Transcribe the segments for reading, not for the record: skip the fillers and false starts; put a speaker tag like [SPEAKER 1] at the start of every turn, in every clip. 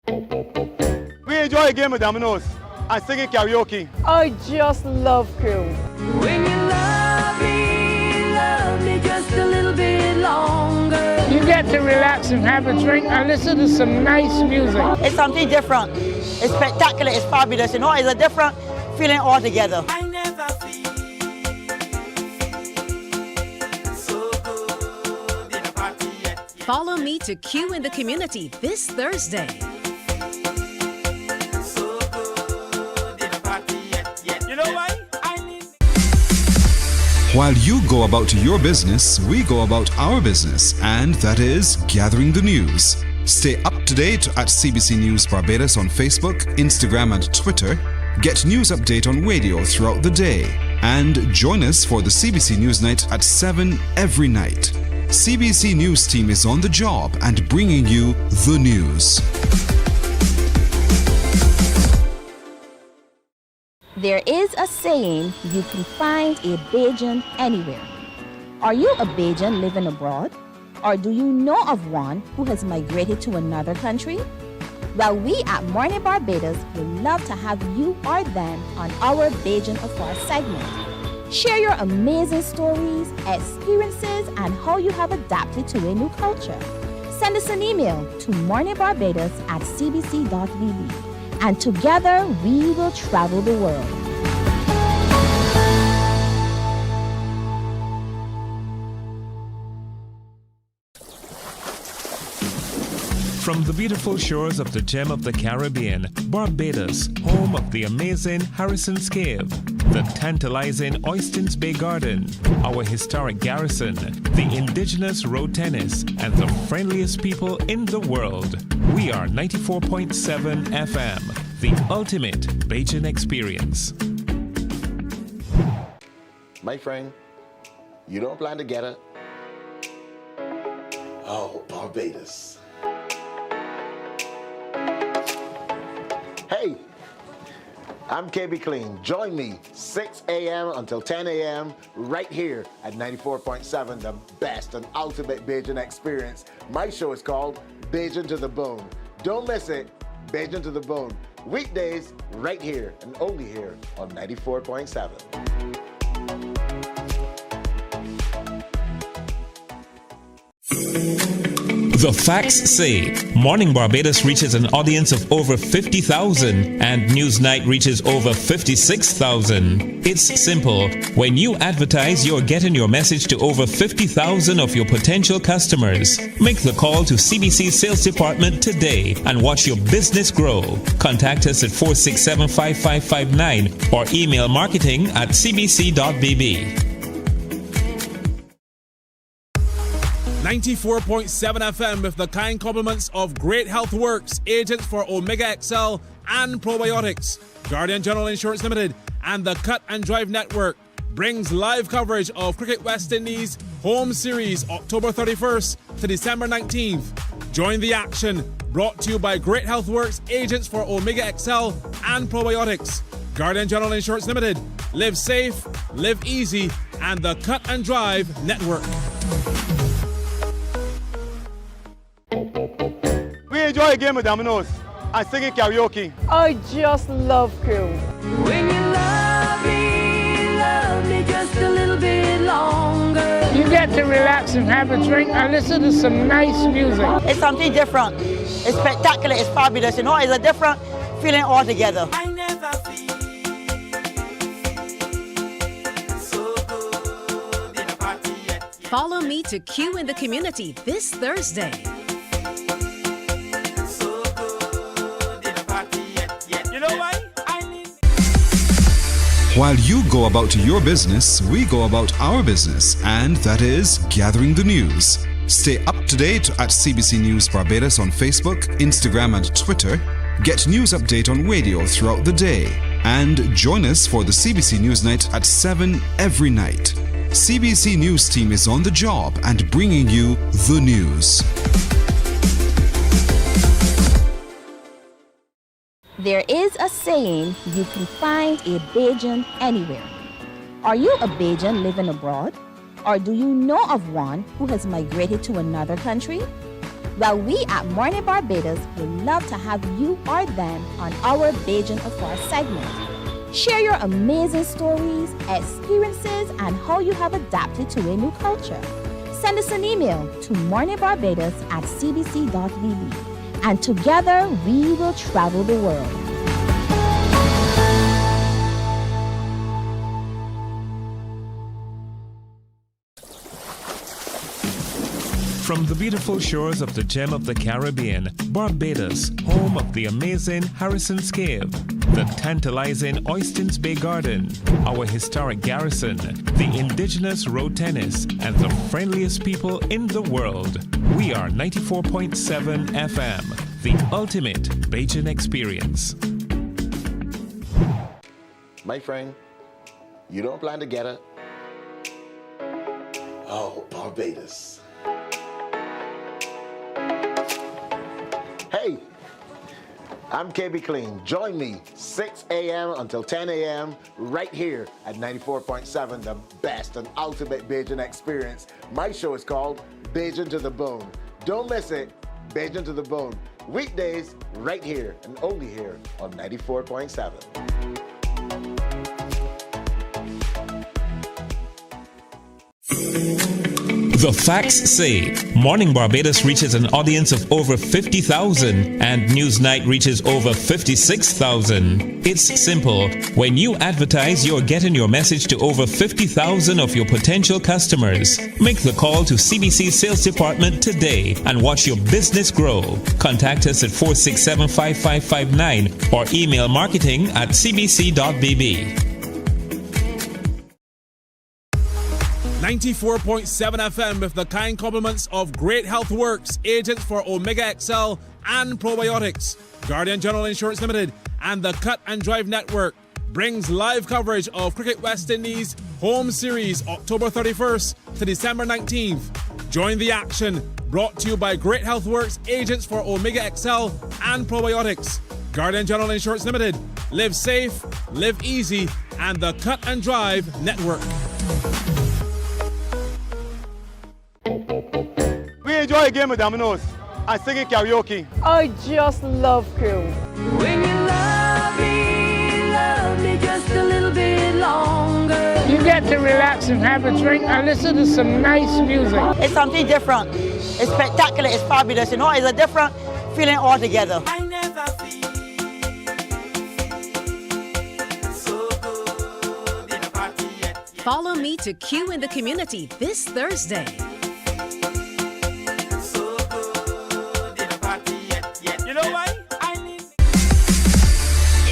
[SPEAKER 1] We enjoy a game of dominoes and singing karaoke.
[SPEAKER 2] I just love cruise.
[SPEAKER 3] When you love me just a little bit longer.
[SPEAKER 2] You get to relax and have a drink and listen to some nice music.
[SPEAKER 4] It's something different. It's spectacular. It's fabulous. You know, it's a different feeling altogether.
[SPEAKER 3] I never feel so good in a party yet.
[SPEAKER 5] Follow me to Q in the Community this Thursday.
[SPEAKER 3] So good in a party yet. You know why?
[SPEAKER 6] While you go about your business, we go about our business, and that is gathering the news. Stay up to date at CBC News Barbados on Facebook, Instagram and Twitter. Get news update on radio throughout the day. And join us for the CBC News Night at 7 every night. CBC News team is on the job and bringing you the news.
[SPEAKER 7] There is a saying, you can find a Bajan anywhere. Are you a Bajan living abroad? Or do you know of one who has migrated to another country? Well, we at Mornin Barbados would love to have you or them on our Bajan Afar segment. Share your amazing stories, experiences, and how you have adapted to a new culture. Send us an email to morninbarbados@cbc.vb. And together we will travel the world.
[SPEAKER 8] From the beautiful shores of the gem of the Caribbean, Barbados, home of the amazing Harrison's Cave, the tantalizing Oystins Bay Garden, our historic garrison, the indigenous road tennis, and the friendliest people in the world. We are 94.7 FM, the ultimate Bajan experience.
[SPEAKER 9] My friend, you don't plan to get it? Oh, Barbados. Hey, I'm KB Clean. Join me 6 a.m. until 10 a.m. right here at 94.7, the best and ultimate Bajan experience. My show is called Bajan to the Bone. Don't miss it, Bajan to the Bone. Weekdays right here and only here on 94.7.
[SPEAKER 8] The facts say Morning Barbados reaches an audience of over 50,000 and Newsnight reaches over 56,000. It's simple. When you advertise, you're getting your message to over 50,000 of your potential customers. Make the call to CBC Sales Department today and watch your business grow. Contact us at 467-5559 or email marketing@cbc.bb.
[SPEAKER 10] 94.7 FM with the kind compliments of Great Health Works, agents for Omega XL and Probiotics. Guardian General Insurance Limited and the Cut and Drive Network brings live coverage of Cricket West Indies Home Series October 31st to December 19th. Join the action, brought to you by Great Health Works, agents for Omega XL and Probiotics. Guardian General Insurance Limited. Live safe, live easy, and the Cut and Drive Network.
[SPEAKER 1] We enjoy a game of dominoes and singing karaoke.
[SPEAKER 2] I just love cruise.
[SPEAKER 3] When you love me just a little bit longer.
[SPEAKER 2] You get to relax and have a drink and listen to some nice music.
[SPEAKER 4] It's something different. It's spectacular. It's fabulous. You know, it's a different feeling altogether.
[SPEAKER 3] I never feel so good in a party yet.
[SPEAKER 5] Follow me to Q in the Community this Thursday.
[SPEAKER 6] While you go about your business, we go about our business, and that is gathering the news. Stay up to date at CBC News Barbados on Facebook, Instagram and Twitter. Get news update on radio throughout the day. And join us for the CBC News Night at 7 every night. CBC News team is on the job and bringing you the news.
[SPEAKER 7] There is a saying, you can find a Bajan anywhere. Are you a Bajan living abroad? Or do you know of one who has migrated to another country? Well, we at Mornin Barbados would love to have you or them on our Beijing Afar segment. Share your amazing stories, experiences, and how you have adapted to a new culture. Send us an email to morninbarbados@cbc.bb, and together we will travel the world.
[SPEAKER 8] From the beautiful shores of the gem of the Caribbean, Barbados, home of the amazing Harrison's Cave, the tantalizing Oystins Bay Garden, our historic garrison, the indigenous road tennis, and the friendliest people in the world. We are 94.7 FM, the ultimate Bajan experience.
[SPEAKER 9] My friend, you don't plan to get it? Oh, Barbados. Hey, I'm KB Clean. Join me 6 a.m. until 10 a.m. right here at 94.7, the best and ultimate Bajan experience. My show is called Bajan to the Bone. Don't miss it, Bajan to the Bone. Weekdays right here and only here on 94.7.
[SPEAKER 8] The facts say Morning Barbados reaches an audience of over 50,000 and Newsnight reaches over 56,000. It's simple. When you advertise, you're getting your message to over 50,000 of your potential customers. Make the call to CBC Sales Department today and watch your business grow. Contact us at 467-5559 or email marketing@cbc.bb.
[SPEAKER 10] 94.7 FM with the kind compliments of Great Health Works, agents for Omega XL and Probiotics. Guardian General Insurance Limited and the Cut and Drive Network brings live coverage of Cricket West Indies Home Series October 31st to December 19th. Join the action, brought to you by Great Health Works, agents for Omega XL and Probiotics. Guardian General Insurance Limited. Live safe, live easy, and the Cut and Drive Network.
[SPEAKER 1] We enjoy a game of dominoes and singing karaoke.
[SPEAKER 11] I just love crew.
[SPEAKER 3] When you love me just a little bit longer.
[SPEAKER 2] You get to relax and have a drink and listen to some nice music.
[SPEAKER 4] It's something different. It's spectacular. It's fabulous. You know, it's a different feeling altogether.
[SPEAKER 3] I never feel so good in a party yet.
[SPEAKER 5] Follow me to Q in the Community this Thursday.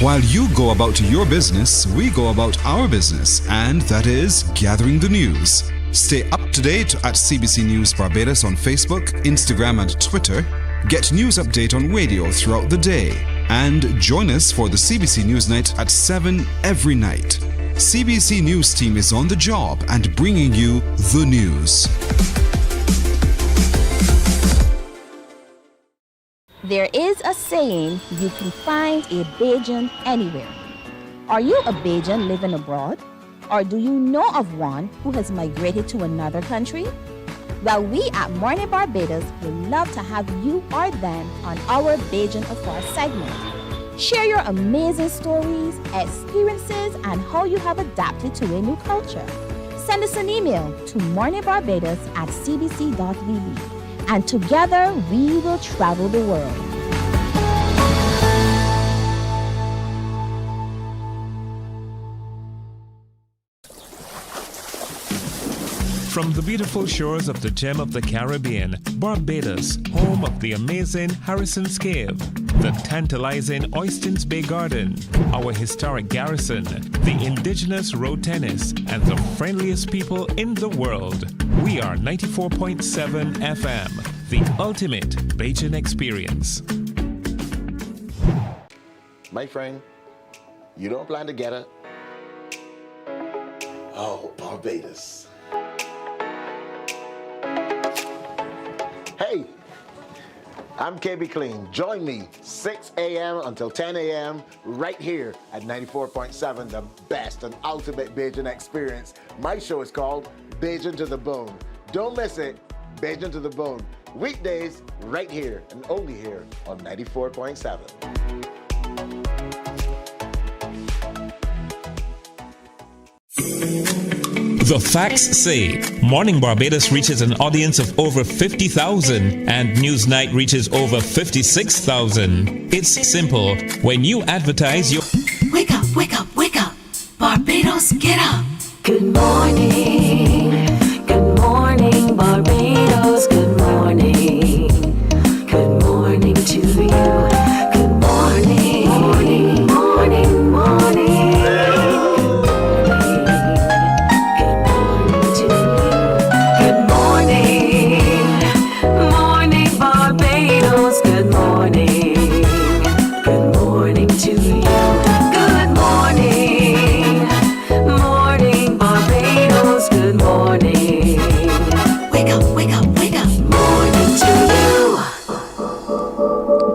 [SPEAKER 6] While you go about your business, we go about our business, and that is gathering the news. Stay up to date at CBC News Barbados on Facebook, Instagram, and Twitter. Get news update on radio throughout the day. And join us for the CBC News Night at 7 every night. CBC News team is on the job and bringing you the news.
[SPEAKER 7] There is a saying, you can find a Bajan anywhere. Are you a Bajan living abroad? Or do you know of one who has migrated to another country? Well, we at Mornin Barbados would love to have you or them on our Bajan Afar segment. Share your amazing stories, experiences, and how you have adapted to a new culture. Send us an email to morninbarbados@cbc.bb, and together we will travel the world.
[SPEAKER 8] From the beautiful shores of the gem of the Caribbean, Barbados, home of the amazing Harrison's Cave, the tantalizing Oystins Bay Garden, our historic garrison, the indigenous road tennis, and the friendliest people in the world. We are 94.7 FM, the ultimate Bajan experience.
[SPEAKER 9] My friend, you don't plan to get it? Oh, Barbados. Hey, I'm KB Clean. Join me 6 a.m. until 10 a.m. right here at 94.7, the best and ultimate Bajan experience. My show is called Bajan to the Bone. Don't miss it, Bajan to the Bone. weekdays right here and only here on 94.7.
[SPEAKER 8] The facts say Morning Barbados reaches an audience of over 50,000 and Newsnight reaches over 56,000. It's simple. When you advertise your...
[SPEAKER 3] Wake up, wake up, wake up. Barbados, get up. Good morning. Good morning, Barbados. Good morning. Good morning to you. Good morning. Morning, morning, morning.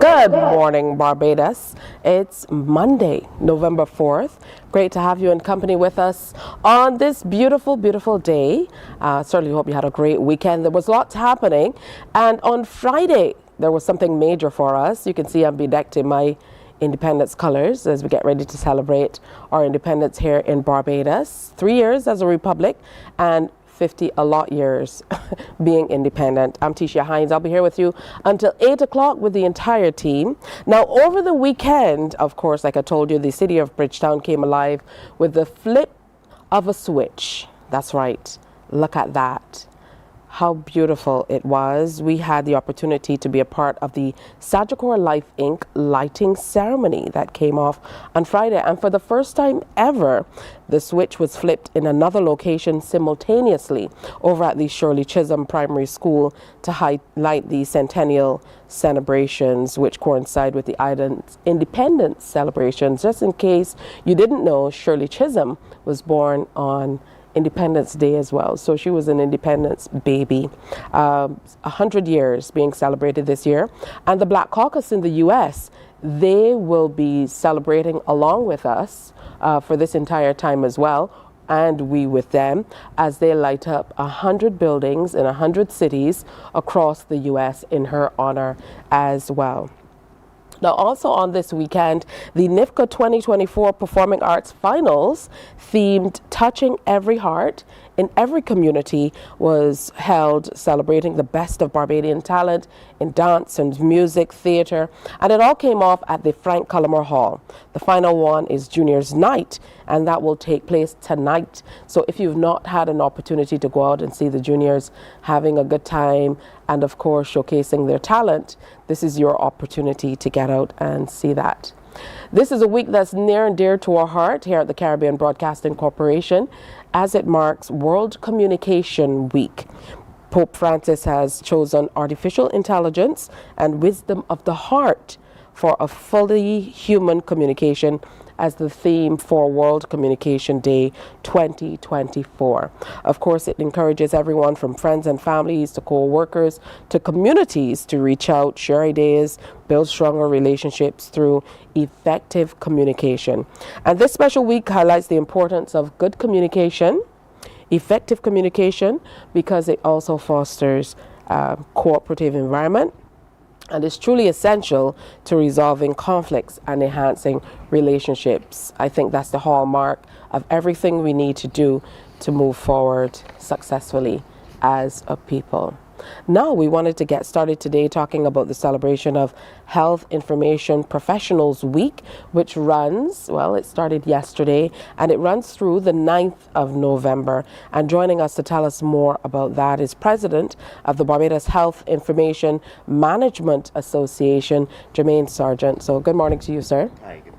[SPEAKER 12] Good morning, Barbados. It's Monday, November 4th. Great to have you in company with us on this beautiful, beautiful day. Certainly hope you had a great weekend. There was lots happening. And on Friday, there was something major for us. You can see I'm bedecked in my independence colors as we get ready to celebrate our independence here in Barbados. 3 years as a republic and 50 a lot years being independent. I'm Tisha Hines. I'll be here with you until 8 o'clock with the entire team. Now, over the weekend, of course, like I told you, the city of Bridgetown came alive with the flip of a switch. That's right. Look at that. How beautiful it was. We had the opportunity to be a part of the Sagicor Life Inc. lighting ceremony that came off on Friday. And for the first time ever, the switch was flipped in another location simultaneously over at the Shirley Chisholm Primary School to highlight the centennial celebrations, which coincide with the island's independence celebrations. Just in case you didn't know, Shirley Chisholm was born on Independence Day as well. So she was an independence baby. 100 years being celebrated this year. And the Black Caucus in the U.S., they will be celebrating along with us for this entire time as well, and we with them, as they light up 100 buildings in 100 cities across the U.S. in her honor as well. Now, also on this weekend, the NIFCA 2024 Performing Arts Finals, themed Touching Every Heart in Every Community, was held, celebrating the best of Barbadian talent in dance and music, theatre, and it all came off at the Frank Cullimore Hall. The final one is Juniors Night, and that will take place tonight. So if you've not had an opportunity to go out and see the juniors having a good time and, of course, showcasing their talent, this is your opportunity to get out and see that. This is a week that's near and dear to our heart here at the Caribbean Broadcasting Corporation, as it marks World Communication Week. Pope Francis has chosen artificial intelligence and wisdom of the heart for a fully human communication as the theme for World Communication Day 2024. Of course, it encourages everyone from friends and families to co-workers to communities to reach out, share ideas, build stronger relationships through effective communication. And this special week highlights the importance of good communication, effective communication, because it also fosters a cooperative environment, and is truly essential to resolving conflicts and enhancing relationships. I think that's the hallmark of everything we need to do to move forward successfully as a people. Now, we wanted to get started today talking about the celebration of Health Information Professionals Week, which runs, well, it started yesterday, and it runs through the 9th of November. And joining us to tell us more about that is President of the Barbados Health Information Management Association, Jermaine Sargent. So good morning to you, sir.
[SPEAKER 13] Hi, good morning.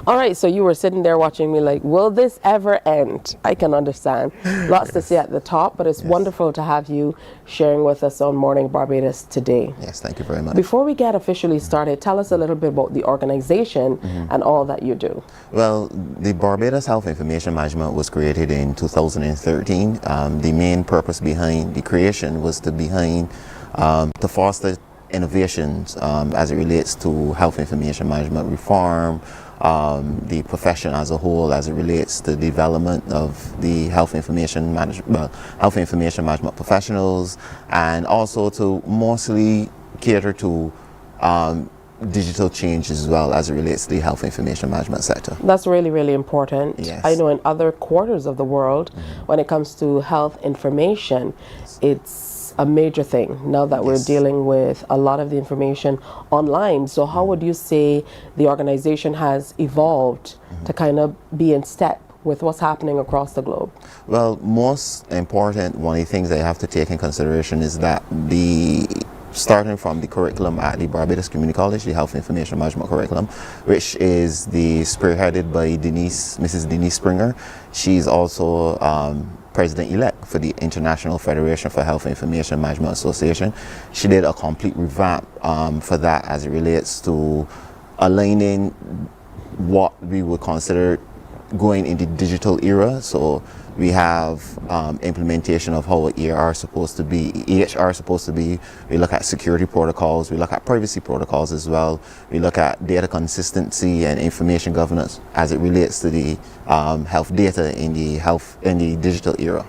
[SPEAKER 12] All right, so you were sitting there watching me like, will this ever end? I can understand. Lots to say at the top, but it's wonderful to have you sharing with us on Morning Barbados today.
[SPEAKER 13] Yes, thank you very much.
[SPEAKER 12] Before we get officially started, tell us a little bit about the organization and all that you do.
[SPEAKER 13] Well, the Barbados Health Information Management was created in 2013. The main purpose behind the creation was to foster innovations as it relates to health information management reform, the profession as a whole as it relates to the development of the health information management professionals, and also to mostly cater to digital change as well as it relates to the health information management sector.
[SPEAKER 12] That's really, really important.
[SPEAKER 13] Yes.
[SPEAKER 12] I know in other quarters of the world, when it comes to health information, it's a major thing now that we're dealing with a lot of the information online. So how would you say the organization has evolved to kind of be in step with what's happening across the globe?
[SPEAKER 13] Well, most important, one of the things that you have to take in consideration is that starting from the curriculum at the Barbados Community College, the Health Information Management curriculum, which is spearheaded by Mrs. Denise Springer. She's also president-elect for the International Federation for Health Information Management Association. She did a complete revamp for that as it relates to aligning what we would consider going in the digital era. So we have implementation of how EHR is supposed to be. We look at security protocols. We look at privacy protocols as well. We look at data consistency and information governance as it relates to the health data in the digital era.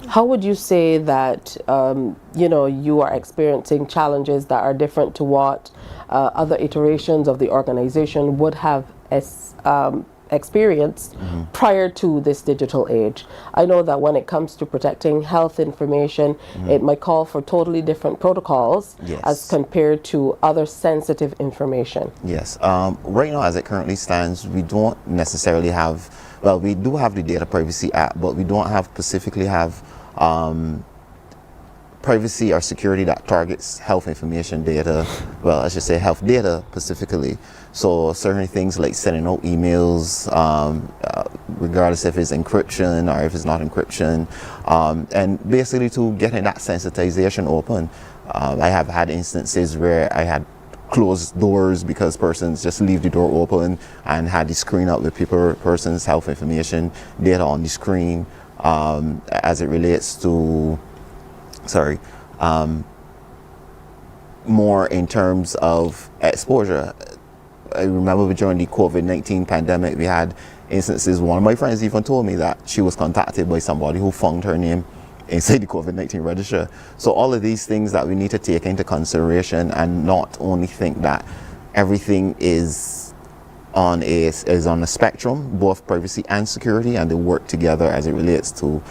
[SPEAKER 12] How would you say that you are experiencing challenges that are different to what other iterations of the organization would have experienced prior to this digital age? I know that when it comes to protecting health information, it might call for totally different protocols as compared to other sensitive information.
[SPEAKER 13] Yes. Right now, as it currently stands, we don't necessarily have, well, we do have the Data Privacy Act, but we don't specifically have privacy or security that targets health information data, well, I should say health data specifically. So certain things like sending out emails, regardless if it's encryption or if it's not encryption, and basically to getting that sensitization open. I have had instances where I had closed doors because persons just leave the door open and had the screen up with person's health information data on the screen as it relates to more in terms of exposure. I remember during the COVID-19 pandemic, we had instances, one of my friends even told me that she was contacted by somebody who found her name inside the COVID-19 register. So all of these things that we need to take into consideration and not only think that everything is on a spectrum, both privacy and security, and they work together as it relates to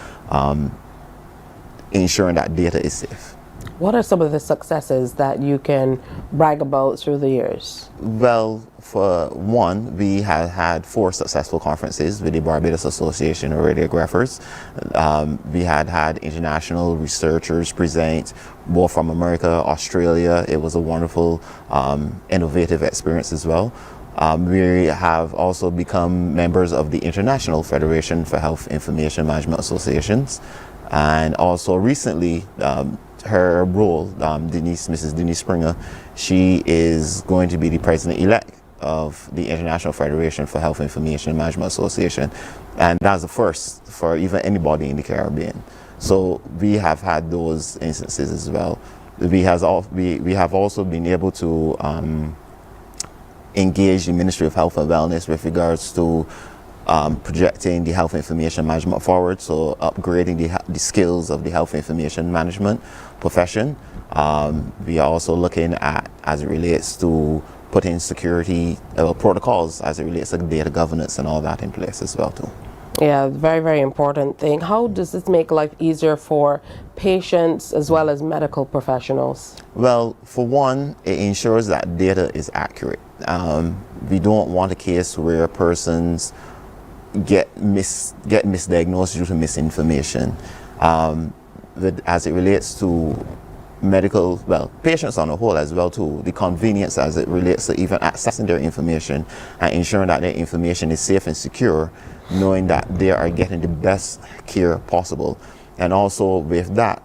[SPEAKER 13] ensuring that data is safe.
[SPEAKER 12] What are some of the successes that you can brag about through the years?
[SPEAKER 13] Well, for one, we have had 4 successful conferences with the Barbados Association of Radiographers. We had international researchers present, both from America, Australia. It was a wonderful, innovative experience as well. We have also become members of the International Federation for Health Information Management Associations. And also recently, her role, Mrs. Denise Springer, she is going to be the president-elect of the International Federation for Health Information Management Association. And that's the first for even anybody in the Caribbean. So we have had those instances as well. We have also been able to engage the Ministry of Health and Wellness with regards to projecting the health information management forward, so upgrading the skills of the health information management profession. We are also looking at, as it relates to putting security protocols as it relates to data governance and all that in place as well too.
[SPEAKER 12] Yeah, very, very important thing. How does this make life easier for patients as well as medical professionals?
[SPEAKER 13] Well, for one, it ensures that data is accurate. We don't want a case where persons get misdiagnosed due to misinformation. As it relates to medical, well, patients on the whole as well too, the convenience as it relates to even accessing their information and ensuring that their information is safe and secure, knowing that they are getting the best care possible. And also with that,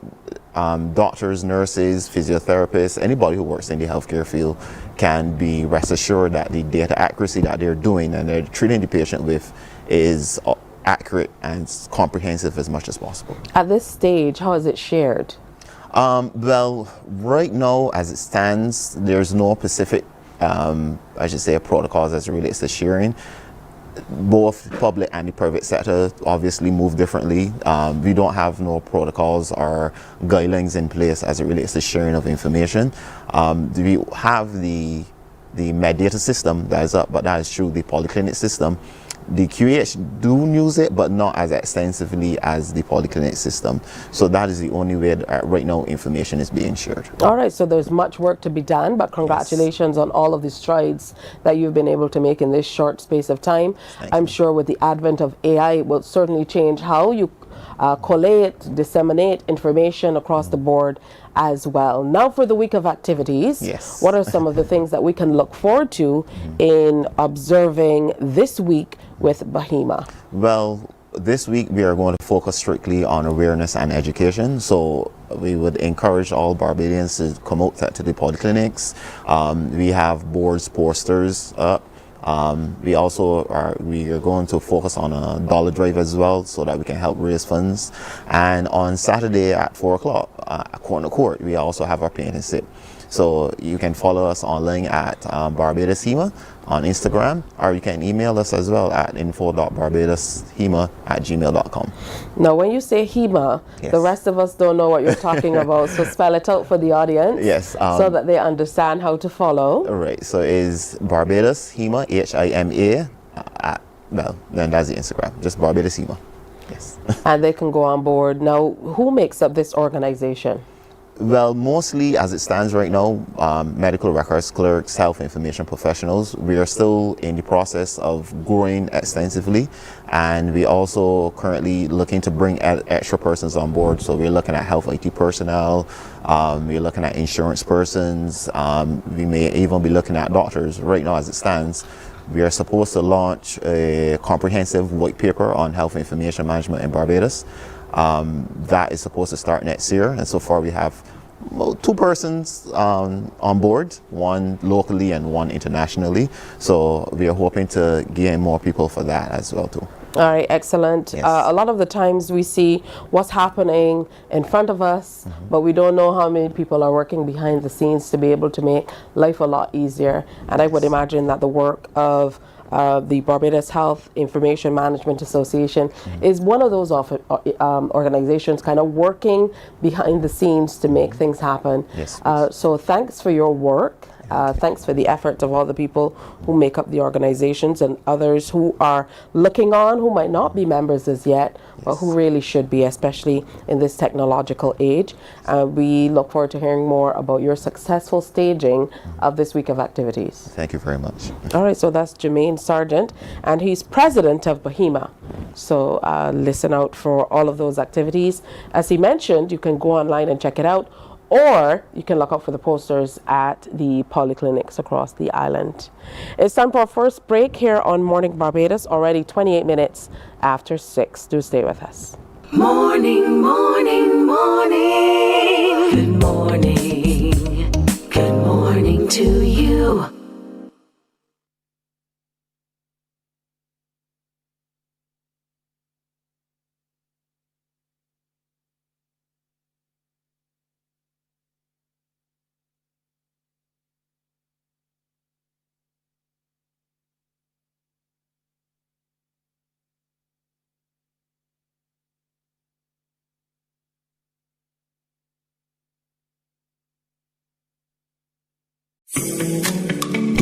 [SPEAKER 13] doctors, nurses, physiotherapists, anybody who works in the healthcare field can be rest assured that the data accuracy that they're doing and they're treating the patient with is accurate and comprehensive as much as possible.
[SPEAKER 12] At this stage, how is it shared?
[SPEAKER 13] Well, right now, as it stands, there's no specific, I should say, protocols as it relates to sharing. Both public and the private sector obviously move differently. We don't have no protocols or guidelines in place as it relates to sharing of information. We have the Medata system that is up, but that is through the polyclinic system. The QH do use it, but not as extensively as the polyclinic system. So that is the only way that right now information is being shared.
[SPEAKER 12] All right, so there's much work to be done, but congratulations on all of the strides that you've been able to make in this short space of time. I'm sure with the advent of AI, it will certainly change how you collate, disseminate information across the board as well. Now for the week of activities, what are some of the things that we can look forward to in observing this week with Bahima?
[SPEAKER 13] Well, this week we are going to focus strictly on awareness and education. So we would encourage all Barbadians to come out to the polyclinics. We have boards, posters up. We are going to focus on a dollar drive as well, so that we can help raise funds. And on Saturday at 4 o'clock, corner court, we also have our paint and sip. So you can follow us online at Barbados HEMA on Instagram, or you can email us as well at info.barbadoshema@gmail.com.
[SPEAKER 12] Now, when you say HEMA, the rest of us don't know what you're talking about, so spell it out for the audience. So that they understand how to follow.
[SPEAKER 13] Right, so it's Barbados HEMA, HIMA, well, then that's the Instagram, just Barbados HEMA. Yes.
[SPEAKER 12] And they can go on board. Now, who makes up this organization?
[SPEAKER 13] Well, mostly as it stands right now, medical records clerks, health information professionals. We are still in the process of growing extensively, and we also currently looking to bring extra persons on board. So we're looking at health IT personnel, we're looking at insurance persons, we may even be looking at doctors. Right now as it stands, we are supposed to launch a comprehensive white paper on health information management in Barbados. That is supposed to start next year, and so far we have 2 persons on board, one locally and one internationally. So we are hoping to gain more people for that as well too.
[SPEAKER 12] All right, excellent. A lot of the times we see what's happening in front of us, but we don't know how many people are working behind the scenes to be able to make life a lot easier. And I would imagine that the work of the Barbados Health Information Management Association is one of those organizations kind of working behind the scenes to make things happen. So thanks for your work. Thanks for the efforts of all the people who make up the organizations and others who are looking on, who might not be members as yet, but who really should be, especially in this technological age. We look forward to hearing more about your successful staging of this week of activities.
[SPEAKER 13] Thank you very much.
[SPEAKER 12] All right, so that's Jermaine Sargent, and he's president of Bahima. So listen out for all of those activities. As he mentioned, you can go online and check it out, or you can look out for the posters at the polyclinics across the island. It's time for our first break here on Morning Barbados, already 28 minutes after 6. Do stay with us.
[SPEAKER 3] Morning, morning, morning. Good morning. Good morning to you.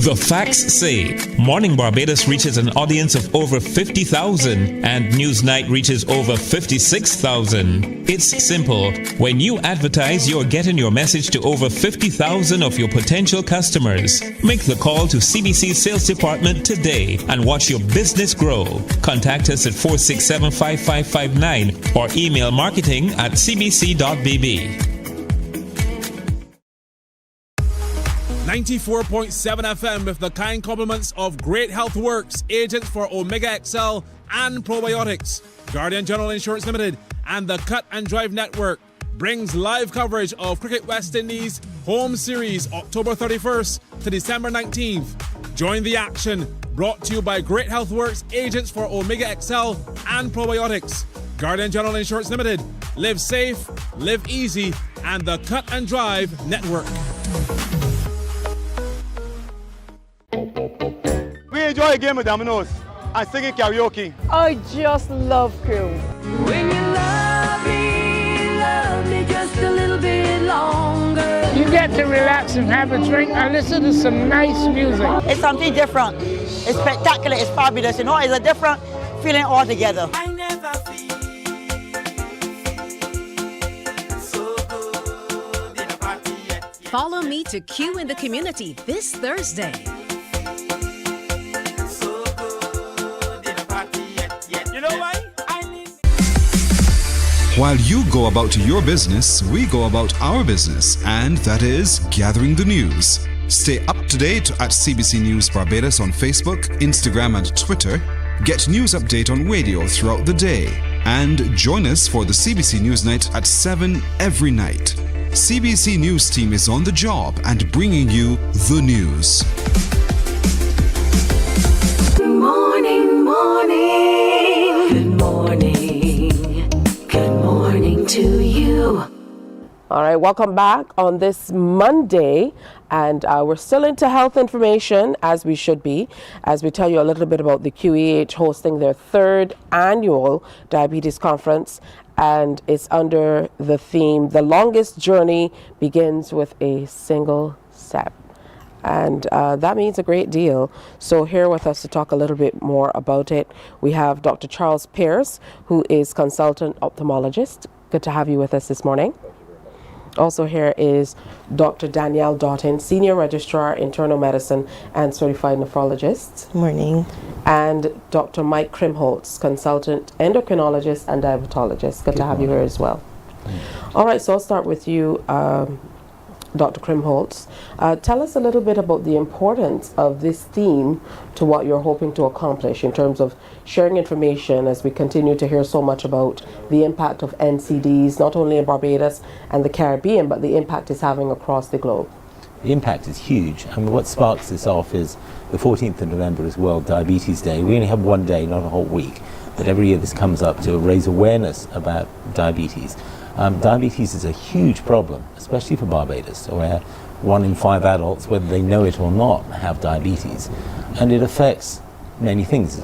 [SPEAKER 8] The facts say Morning Barbados reaches an audience of over 50,000 and Newsnight reaches over 56,000. It's simple. When you advertise, you're getting your message to over 50,000 of your potential customers. Make the call to CBC Sales Department today and watch your business grow. Contact us at 467-5559 or email marketing@cbc.bb.
[SPEAKER 10] 94.7 FM with the kind compliments of Great Health Works, agents for Omega XL and Probiotics. Guardian General Insurance Limited and the Cut and Drive Network brings live coverage of Cricket West Indies Home Series October 31st to December 19th. Join the action, brought to you by Great Health Works, agents for Omega XL and Probiotics. Guardian General Insurance Limited. Live safe, live easy, and the Cut and Drive Network.
[SPEAKER 1] We enjoy a game of dominoes and singing karaoke.
[SPEAKER 11] I just love crew.
[SPEAKER 3] When you love me just a little bit longer.
[SPEAKER 2] You get to relax and have a drink and listen to some nice music.
[SPEAKER 4] It's something different. It's spectacular. It's fabulous. You know, it's a different feeling altogether.
[SPEAKER 3] I never feel so good in a party yet.
[SPEAKER 5] Follow me to Q in the Community this Thursday.
[SPEAKER 3] So good in a party yet. You know why?
[SPEAKER 6] While you go about your business, we go about our business, and that is gathering the news. Stay up to date at CBC News Barbados on Facebook, Instagram, and Twitter. Get news update on radio throughout the day. And join us for the CBC News Night at 7 every night. CBC News team is on the job and bringing you the news.
[SPEAKER 3] Good morning, morning. Good morning. Good morning to you.
[SPEAKER 12] All right, welcome back on this Monday, and we're still into health information, as we should be, as we tell you a little bit about the QEH hosting their 3rd annual diabetes conference, and it's under the theme, The Longest Journey Begins with a Single Step. And that means a great deal. So here with us to talk a little bit more about it, we have Dr. Charles Pierce, who is consultant ophthalmologist. Good to have you with us this morning. Also here is Dr. Danielle Doughton, Senior Registrar, Internal Medicine and Certified Nephrologist.
[SPEAKER 14] Morning.
[SPEAKER 12] And Dr. Mike Krimholtz, Consultant Endocrinologist and Diabetologist. Good to have you here as well. All right, so I'll start with you, Dr. Krimholtz. Tell us a little bit about the importance of this theme to what you're hoping to accomplish in terms of sharing information as we continue to hear so much about the impact of NCDs, not only in Barbados and the Caribbean, but the impact it's having across the globe.
[SPEAKER 15] The impact is huge. I mean, what sparks this off is the 14th of November is World Diabetes Day. We only have one day, not a whole week, but every year this comes up to raise awareness about diabetes. Diabetes is a huge problem, especially for Barbados, where 1 in 5 adults, whether they know it or not, have diabetes. And it affects many things.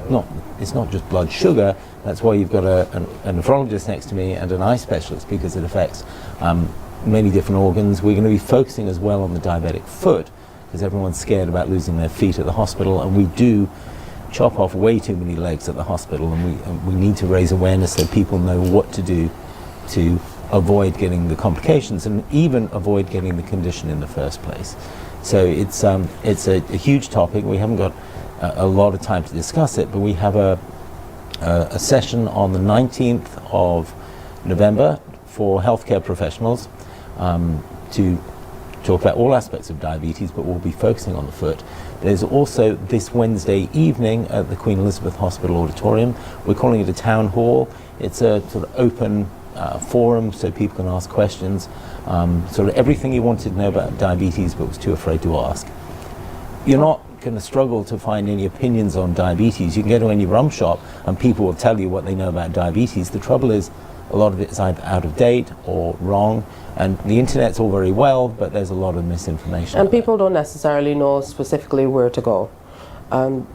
[SPEAKER 15] It's not just blood sugar. That's why you've got a nephrologist next to me and an eye specialist, because it affects many different organs. We're going to be focusing as well on the diabetic foot, because everyone's scared about losing their feet at the hospital, and we do chop off way too many legs at the hospital, and we need to raise awareness so people know what to do to avoid getting the complications and even avoid getting the condition in the first place. So it's a huge topic. We haven't got a lot of time to discuss it, but we have a session on the 19th of November for healthcare professionals to talk about all aspects of diabetes, but we'll be focusing on the foot. There's also this Wednesday evening at the Queen Elizabeth Hospital Auditorium. We're calling it a town hall. It's a sort of open forum so people can ask questions, sort of everything you wanted to know about diabetes but was too afraid to ask. You're not going to struggle to find any opinions on diabetes. You can go to any rum shop and people will tell you what they know about diabetes. The trouble is a lot of it is either out of date or wrong, and the internet's all very well, but there's a lot of misinformation.
[SPEAKER 12] And people don't necessarily know specifically where to go.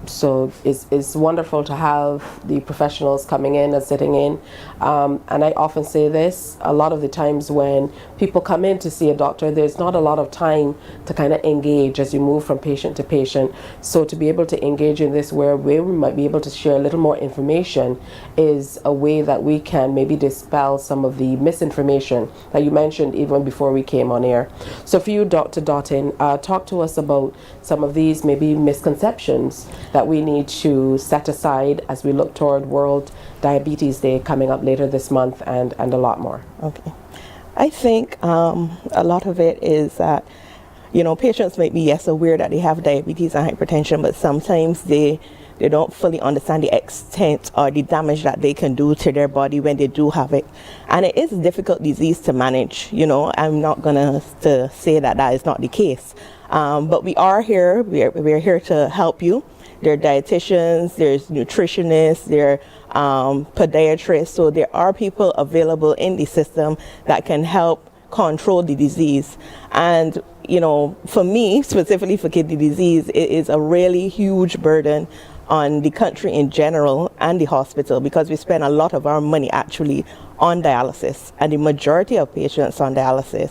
[SPEAKER 12] So it's wonderful to have the professionals coming in and sitting in. And I often say this, a lot of the times when people come in to see a doctor, there's not a lot of time to kind of engage as you move from patient to patient. So to be able to engage in this where we might be able to share a little more information is a way that we can maybe dispel some of the misinformation that you mentioned even before we came on air. So for you, Dr. Doughton, talk to us about some of these maybe misconceptions that we need to set aside as we look toward World Diabetes Day coming up later this month and a lot more.
[SPEAKER 14] Okay. I think a lot of it is that, patients might be, yes, aware that they have diabetes and hypertension, but sometimes they don't fully understand the extent or the damage that they can do to their body when they do have it. And it is a difficult disease to manage. I'm not going to say that is not the case. But we are here. We're here to help you. There are dietitians, there's nutritionists, there are podiatrists. So there are people available in the system that can help control the disease. And, you know, for me, specifically for kidney disease, it is a really huge burden on the country in general and the hospital, because we spend a lot of our money actually on dialysis, and the majority of patients on dialysis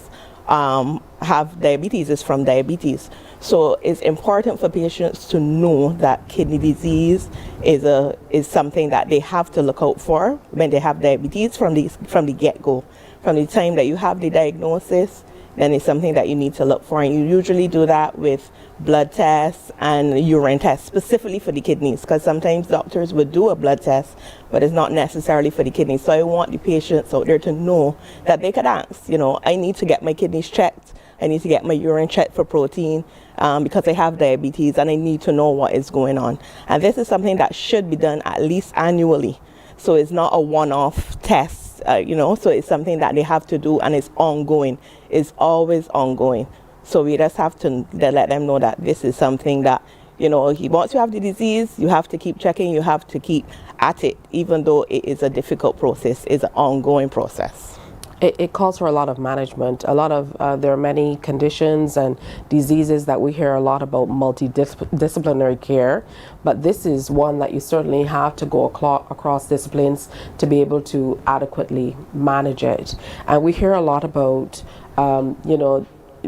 [SPEAKER 14] have diabetes is from diabetes. So it's important for patients to know that kidney disease is something that they have to look out for when they have diabetes from the get-go. From the time that you have the diagnosis, then it's something that you need to look for. And you usually do that with blood tests and urine tests, specifically for the kidneys, because sometimes doctors would do a blood test, but it's not necessarily for the kidneys. So I want the patients out there to know that they could ask, you know, I need to get my kidneys checked. I need to get my urine checked for protein because I have diabetes, and I need to know what is going on. And this is something that should be done at least annually. So it's not a one-off test, you know, so it's something that they have to do, and it's ongoing. It's always ongoing. So we just have to let them know that this is something that, you know, once you have the disease, you have to keep checking, you have to keep at it, even though it is a difficult process, it's an ongoing process.
[SPEAKER 12] It calls for a lot of management. There are many conditions and diseases that we hear a lot about multidisciplinary care, but this is one that you certainly have to go across disciplines to be able to adequately manage it. And we hear a lot about, you know,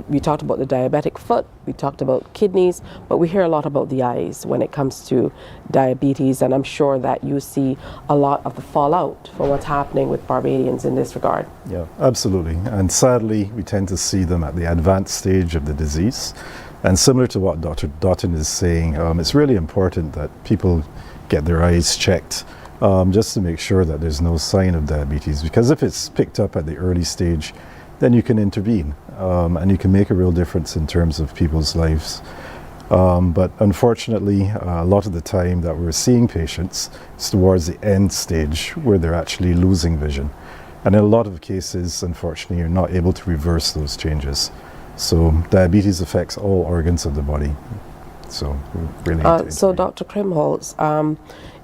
[SPEAKER 12] we talked about the diabetic foot, we talked about kidneys, but we hear a lot about the eyes when it comes to diabetes, and I'm sure that you see a lot of the fallout for what's happening with Barbadians in this regard.
[SPEAKER 16] Yeah, absolutely. And sadly, we tend to see them at the advanced stage of the disease. And similar to what Dr. Doughton is saying, it's really important that people get their eyes checked just to make sure that there's no sign of diabetes, because if it's picked up at the early stage, then you can intervene and you can make a real difference in terms of people's lives. But unfortunately, a lot of the time that we're seeing patients is towards the end stage where they're actually losing vision. And in a lot of cases, unfortunately, you're not able to reverse those changes. So diabetes affects all organs of the body. So we really need to
[SPEAKER 12] So Dr. Krimholz,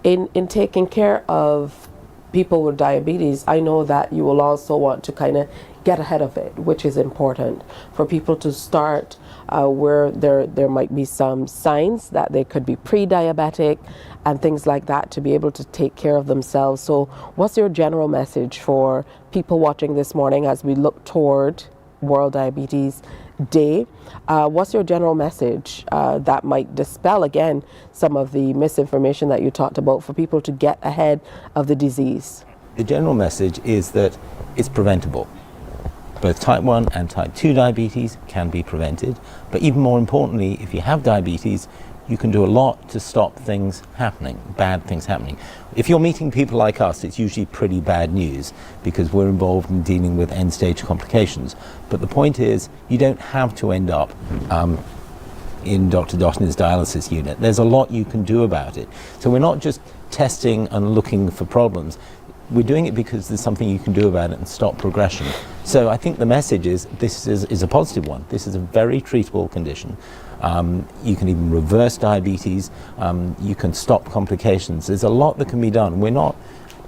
[SPEAKER 12] in taking care of people with diabetes, I know that you will also want to kind of get ahead of it, which is important for people to start where there might be some signs that they could be pre-diabetic and things like that, to be able to take care of themselves. So what's your general message for people watching this morning as we look toward World Diabetes Day? What's your general message that might dispel again some of the misinformation that you talked about for people to get ahead of the disease?
[SPEAKER 15] The general message is that it's preventable. Both type 1 and type 2 diabetes can be prevented, but even more importantly, if you have diabetes, you can do a lot to stop things happening, bad things happening. If you're meeting people like us, it's usually pretty bad news because we're involved in dealing with end-stage complications. But the point is, you don't have to end up in Dr. Doughton's dialysis unit. There's a lot you can do about it. So we're not just testing and looking for problems. We're doing it because there's something you can do about it and stop progression. So I think the message is this is a positive one. This is a very treatable condition. You can even reverse diabetes. You can stop complications. There's a lot that can be done. We're not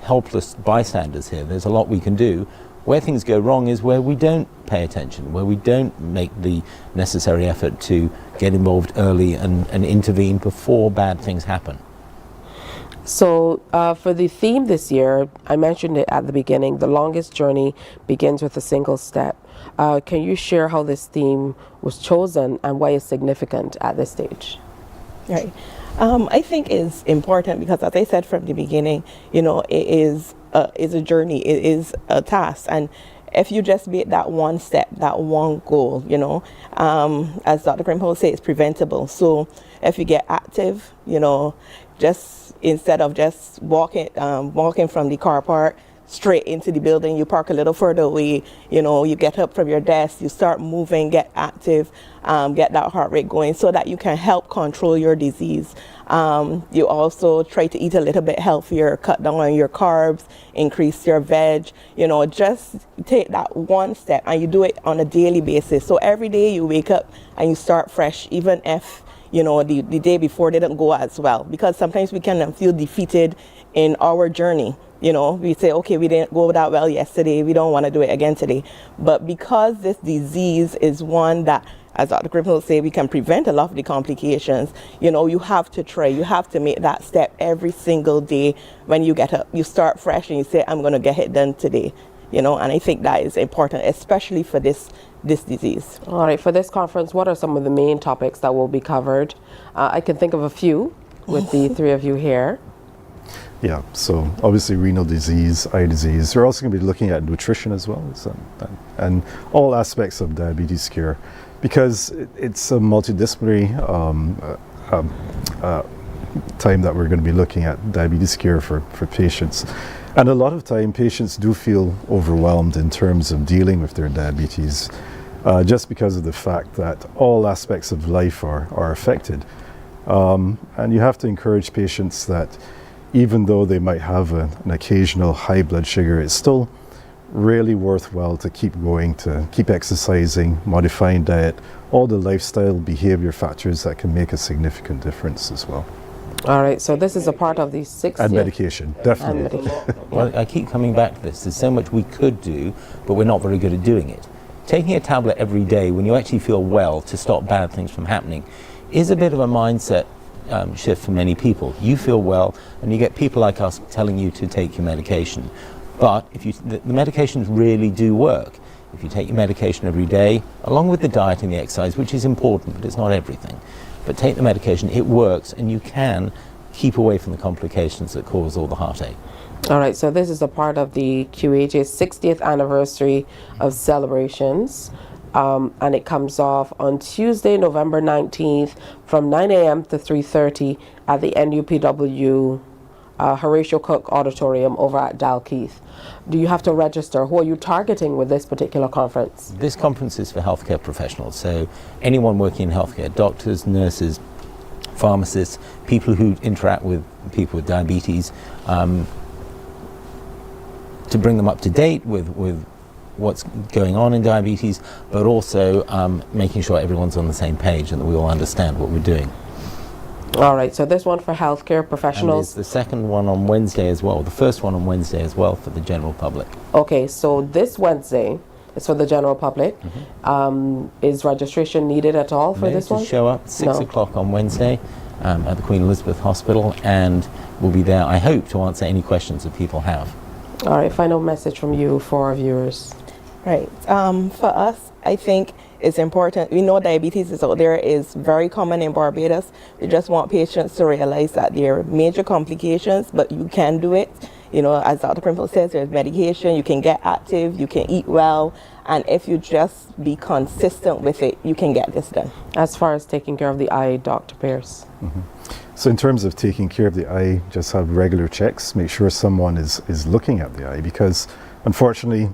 [SPEAKER 15] helpless bystanders here. There's a lot we can do. Where things go wrong is where we don't pay attention, where we don't make the necessary effort to get involved early and intervene before bad things happen.
[SPEAKER 12] So for the theme this year, I mentioned it at the beginning, the longest journey begins with a single step. Can you share how this theme was chosen and why it's significant at this stage?
[SPEAKER 14] Right. I think it's important because, as I said from the beginning, you know, it is a journey, it is a task. And if you just make that one step, that one goal, you know, as Dr. Krimholz says, it's preventable. So if you get active, you know, just instead of just walking from the car park straight into the building, you park a little further away, you know, you get up from your desk, you start moving, get active, get that heart rate going so that you can help control your disease. You also try to eat a little bit healthier, cut down on your carbs, increase your veg, you know, just take that one step, and you do it on a daily basis. So every day you wake up and you start fresh, even if, you know, the day before didn't go as well, because sometimes we can feel defeated in our journey. You know, we say, okay, we didn't go that well yesterday, we don't want to do it again today. But because this disease is one that, as Dr. Griffin will say, we can prevent a lot of the complications, you know, you have to try, you have to make that step every single day. When you get up, you start fresh and you say, I'm going to get it done today. You know, and I think that is important, especially for this disease.
[SPEAKER 12] All right, for this conference, what are some of the main topics that will be covered? I can think of a few with the three of you here.
[SPEAKER 16] Yeah, so obviously renal disease, eye disease. We're also going to be looking at nutrition as well, and all aspects of diabetes care, because it's a multidisciplinary time that we're going to be looking at diabetes care for patients. And a lot of time patients do feel overwhelmed in terms of dealing with their diabetes, just because of the fact that all aspects of life are affected. And you have to encourage patients that even though they might have an occasional high blood sugar, it's still really worthwhile to keep going, to keep exercising, modifying diet, all the lifestyle behavior factors that can make a significant difference as well.
[SPEAKER 12] All right, so this is a part of the 60th.
[SPEAKER 16] And medication, definitely.
[SPEAKER 15] Well, I keep coming back to this. There's so much we could do, but we're not very good at doing it. Taking a tablet every day when you actually feel well to stop bad things from happening is a bit of a mindset shift for many people. You feel well, and you get people like us telling you to take your medication. But if the medications really do work. If you take your medication every day, along with the diet and the exercise, which is important, but it's not everything. But take the medication, it works, and you can keep away from the complications that cause all the heartache.
[SPEAKER 12] All right, so this is a part of the QHA's 60th anniversary of celebrations. And it comes off on Tuesday, November 19th from 9 a.m. to 3:30 at the NUPW Horatio Cook Auditorium over at Dalkeith. Do you have to register? Who are you targeting with this particular conference?
[SPEAKER 15] This conference is for healthcare professionals, so anyone working in healthcare, doctors, nurses, pharmacists, people who interact with people with diabetes, to bring them up to date with what's going on in diabetes, but also making sure everyone's on the same page and that we all understand what we're doing.
[SPEAKER 12] All right, so this one for healthcare professionals.
[SPEAKER 15] And there's the second one on Wednesday as well, the first one on Wednesday as well for the general public.
[SPEAKER 12] Okay, so this Wednesday is for the general public. Is registration needed at all for this one?
[SPEAKER 15] Show up at 6 o'clock on Wednesday at the Queen Elizabeth Hospital, and we'll be there, I hope, to answer any questions that people have.
[SPEAKER 12] All right, final message from you for our viewers.
[SPEAKER 14] Right. For us, I think it's important. We know diabetes is out there, is very common in Barbados. We just want patients to realize that there are major complications, but you can do it. You know, as Dr. Primple says, there's medication, you can get active, you can eat well, and if you just be consistent with it, you can get this done.
[SPEAKER 12] As far as taking care of the eye, Dr. Pierce?
[SPEAKER 16] So in terms of taking care of the eye, just have regular checks, make sure someone is looking at the eye, because unfortunately,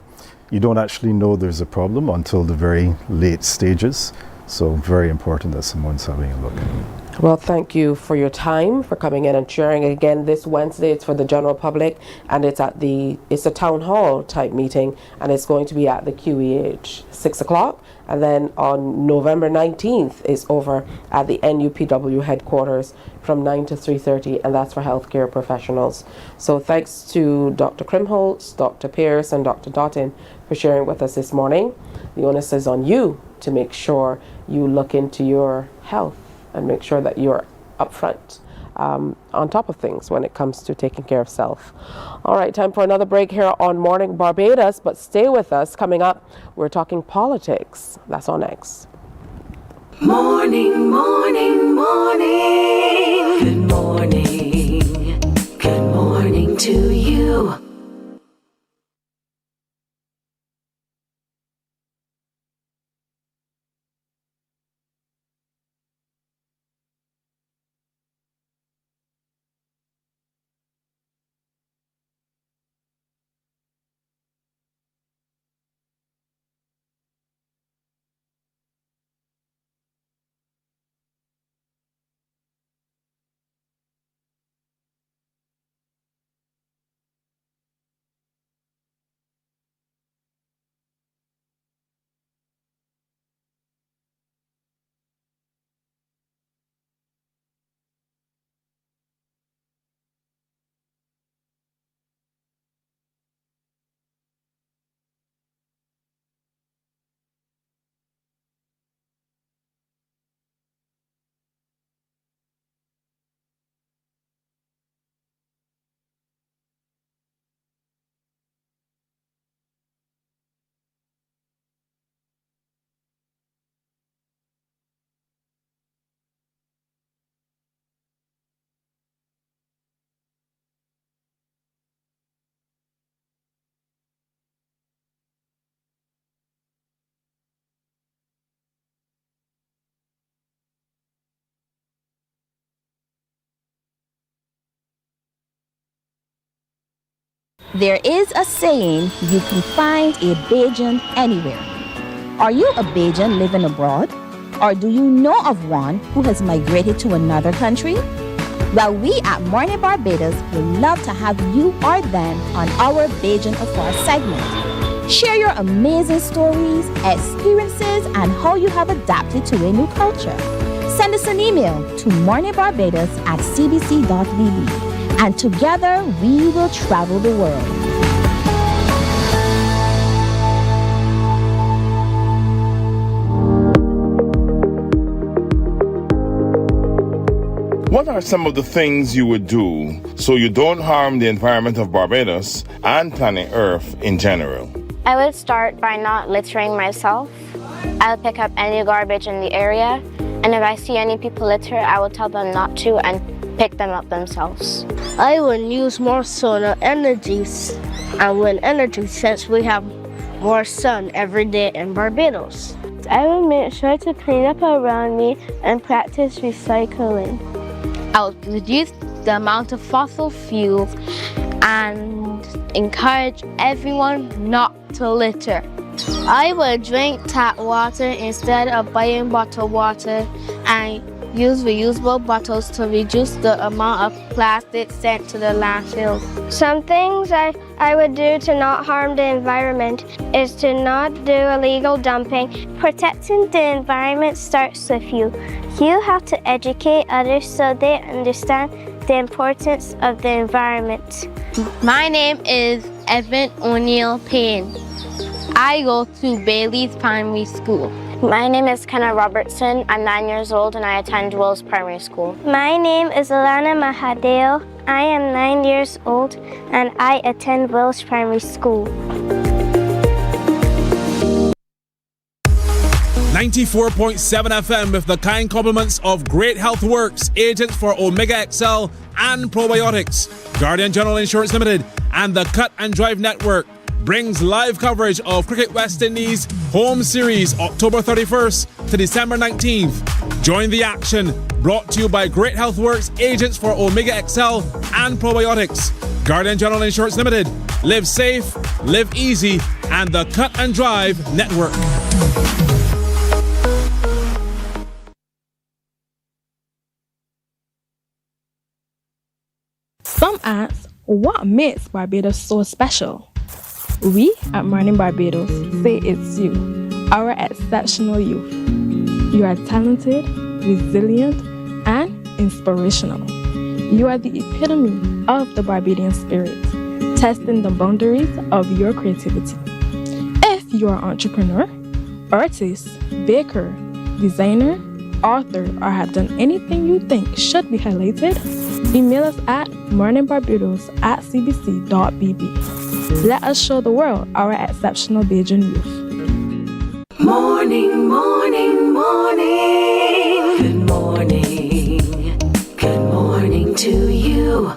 [SPEAKER 16] you don't actually know there's a problem until the very late stages. So very important that someone's having a look.
[SPEAKER 12] Well, thank you for your time, for coming in and sharing. Again, this Wednesday, it's for the general public, and it's a town hall type meeting, and it's going to be at the QEH, 6 o'clock. And then on November 19th, it's over at the NUPW headquarters from 9 to 3:30, and that's for healthcare professionals. So thanks to Dr. Krimholtz, Dr. Pierce, and Dr. Doughton for sharing with us this morning. The onus is on you to make sure you look into your health and make sure that you're upfront on top of things when it comes to taking care of self. All right, time for another break here on Morning Barbados, but stay with us. Coming up, we're talking politics. That's on next.
[SPEAKER 3] Morning, morning, morning. Good morning. Good morning to you.
[SPEAKER 7] There is a saying, you can find a Bajan anywhere. Are you a Bajan living abroad? Or do you know of one who has migrated to another country? Well, we at Mornin Barbados would love to have you or them on our Bajan Affair segment. Share your amazing stories, experiences, and how you have adapted to a new culture. Send us an email to morninbarbados@cbc.bb, and together we will travel the world.
[SPEAKER 17] What are some of the things you would do so you don't harm the environment of Barbados and planet Earth in general?
[SPEAKER 18] I would start by not littering myself. I would pick up any garbage in the area, and if I see any people litter, I would tell them not to and pick them up themselves.
[SPEAKER 19] I would use more solar energies and wind energy since we have more sun every day in Barbados.
[SPEAKER 18] I would make sure to clean up around me and practice recycling.
[SPEAKER 20] I would reduce the amount of fossil fuels and encourage everyone not to litter.
[SPEAKER 19] I would drink tap water instead of buying bottled water and use reusable bottles to reduce the amount of plastic sent to the landfill.
[SPEAKER 21] Some things I would do to not harm the environment is to not do illegal dumping. Protecting the environment starts with you. You have to educate others so they understand the importance of the environment.
[SPEAKER 20] My name is Evan O'Neill Payne. I go to Bailey's Primary School.
[SPEAKER 18] My name is Kenna Robertson. I'm 9 years old and I attend Wills Primary School.
[SPEAKER 21] My name is Alana Mahadeo. I am 9 years old and I attend Wills Primary School.
[SPEAKER 10] 94.7 FM with the kind compliments of Great Health Works, agents for Omega XL and Probiotics. Guardian General Insurance Limited and the Cut and Drive Network brings live coverage of Cricket West Indies Home Series October 31st to December 19th. Join the action, brought to you by Great Health Works, agents for Omega XL and Probiotics. Guardian General Insurance Limited. Live safe, live easy, and the Cut and Drive Network.
[SPEAKER 22] Some ask, what makes Barbados so special? We at Mornin Barbados say it's you, our exceptional youth. You are talented, resilient, and inspirational. You are the epitome of the Barbadian spirit, testing the boundaries of your creativity. If you are an entrepreneur, artist, baker, designer, author, or have done anything you think should be highlighted, email us at morninbarbados@cbc.bb. Let us show the world our exceptional Bajan youth.
[SPEAKER 3] Morning, morning, morning. Good morning. Good morning to you.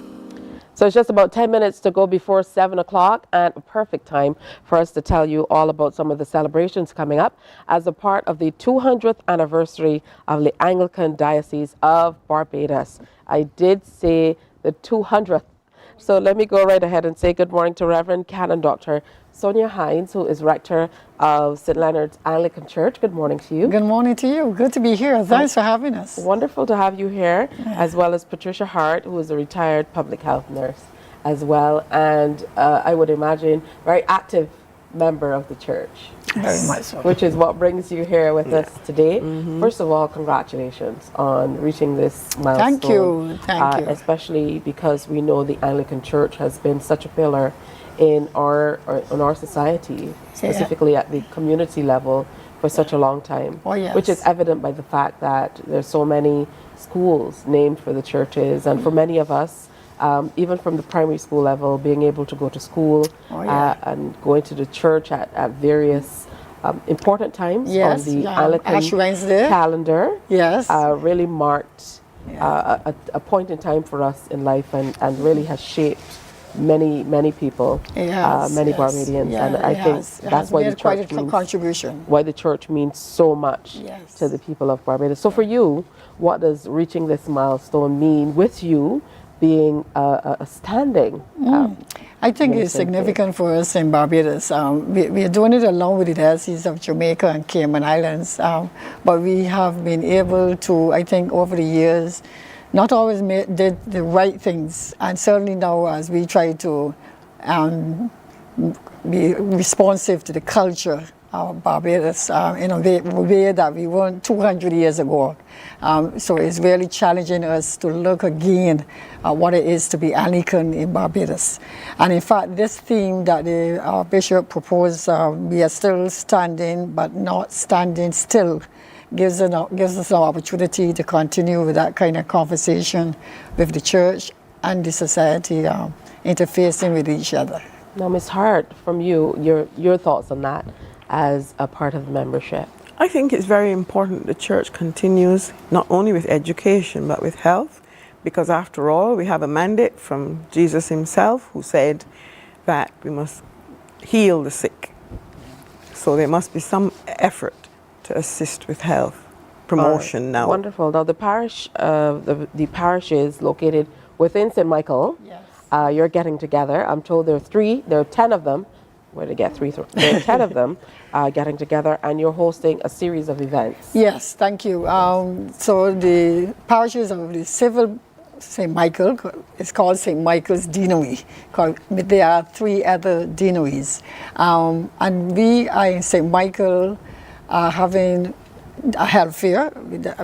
[SPEAKER 12] So it's just about 10 minutes to go before 7 o'clock, and a perfect time for us to tell you all about some of the celebrations coming up as a part of the 200th anniversary of the Anglican Diocese of Barbados. I did say the 200th. So let me go right ahead and say good morning to Reverend Canon Dr. Sonia Hines, who is rector of St. Leonard's Anglican Church. Good morning to you.
[SPEAKER 23] Good morning to you. Good to be here. Thanks for having us.
[SPEAKER 12] Wonderful to have you here, as well as Patricia Hart, who is a retired public health nurse as well, and I would imagine very active member of the church.
[SPEAKER 23] Very much so.
[SPEAKER 12] Which is what brings you here with us today. First of all, congratulations on reaching this milestone.
[SPEAKER 23] Thank you. Thank you.
[SPEAKER 12] Especially because we know the Anglican Church has been such a pillar in our society, specifically at the community level, for such a long time.
[SPEAKER 23] Oh, yes.
[SPEAKER 12] Which is evident by the fact that there's so many schools named for the churches, and for many of us, even from the primary school level, being able to go to school and going to the church at various important times on the Anglican calendar really marked a point in time for us in life, and really has shaped many people, many Barbadians, and I think that's why the church means
[SPEAKER 23] contribution.
[SPEAKER 12] Why the church means so much to the people of Barbados. So for you, what does reaching this milestone mean with you being a standing.
[SPEAKER 23] I think it's significant for us in Barbados. We are doing it along with the Diocese of Jamaica and Cayman Islands, but we have been able to, I think, over the years, not always did the right things, and certainly now as we try to be responsive to the culture of Barbados in a way that we weren't 200 years ago. So it's really challenging us to look again at what it is to be Anglican in Barbados. And in fact, this theme that the Bishop proposed, we are still standing but not standing still, gives us an opportunity to continue with that kind of conversation with the church and the society interfacing with each other.
[SPEAKER 12] Now, Ms. Hart, from you, your thoughts on that as a part of the membership?
[SPEAKER 8] I think it's very important the church continues not only with education but with health, because after all we have a mandate from Jesus himself who said that we must heal the sick. So there must be some effort to assist with health promotion now.
[SPEAKER 12] Wonderful. Now the parish, the parish is located within St. Michael.
[SPEAKER 23] Yes.
[SPEAKER 12] You're getting together. I'm told there are 10 of them. Where to get 3? There are 10 of them getting together, and you're hosting a series of events.
[SPEAKER 23] Yes, thank you. So the parishes of the civil St. Michael, it's called St. Michael's Deanery. There are 3 other deaneries. And we are in St. Michael having a health fair.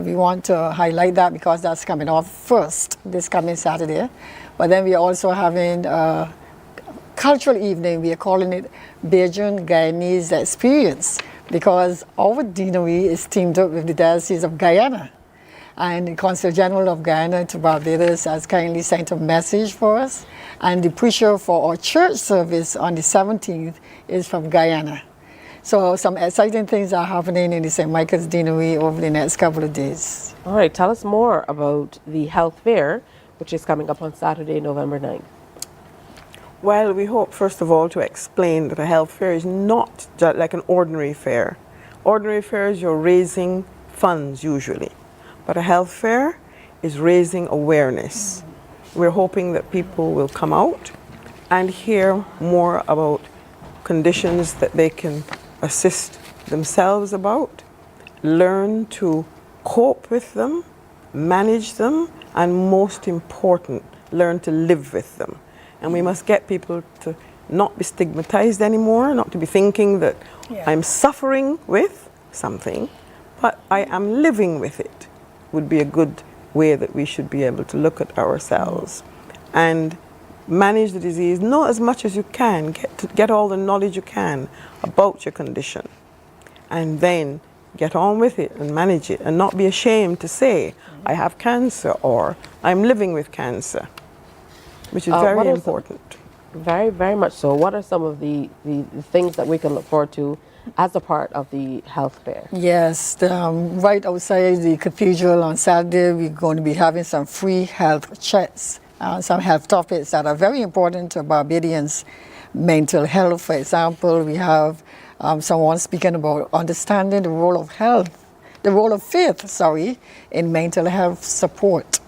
[SPEAKER 23] We want to highlight that because that's coming off first, this coming Saturday. But then we're also having cultural evening. We are calling it Bajan Guyanese Experience because our deanery is teamed up with the Diocese of Guyana. And the Consul General of Guyana to Barbados has kindly sent a message for us. And the preacher for our church service on the 17th is from Guyana. So some exciting things are happening in the St. Michael's Deanery over the next couple of days.
[SPEAKER 12] All right, tell us more about the health fair, which is coming up on Saturday, November 9th.
[SPEAKER 8] Well, we hope, first of all, to explain that a health fair is not just like an ordinary fair. Ordinary fairs, you're raising funds usually. But a health fair is raising awareness. We're hoping that people will come out and hear more about conditions that they can assist themselves about, learn to cope with them, manage them, and most important, learn to live with them. And we must get people to not be stigmatized anymore, not to be thinking that I'm suffering with something, but I am living with it. Would be a good way that we should be able to look at ourselves and manage the disease, know as much as you can, get all the knowledge you can about your condition, and then get on with it and manage it and not be ashamed to say, I have cancer or I'm living with cancer, which is very important.
[SPEAKER 12] Very, very much so. What are some of the things that we can look forward to as a part of the health fair?
[SPEAKER 23] Yes, right outside the cathedral on Saturday, we're going to be having some free health checks, some health topics that are very important to Barbadians. Mental health, for example, we have someone speaking about understanding the role of faith, in mental health support.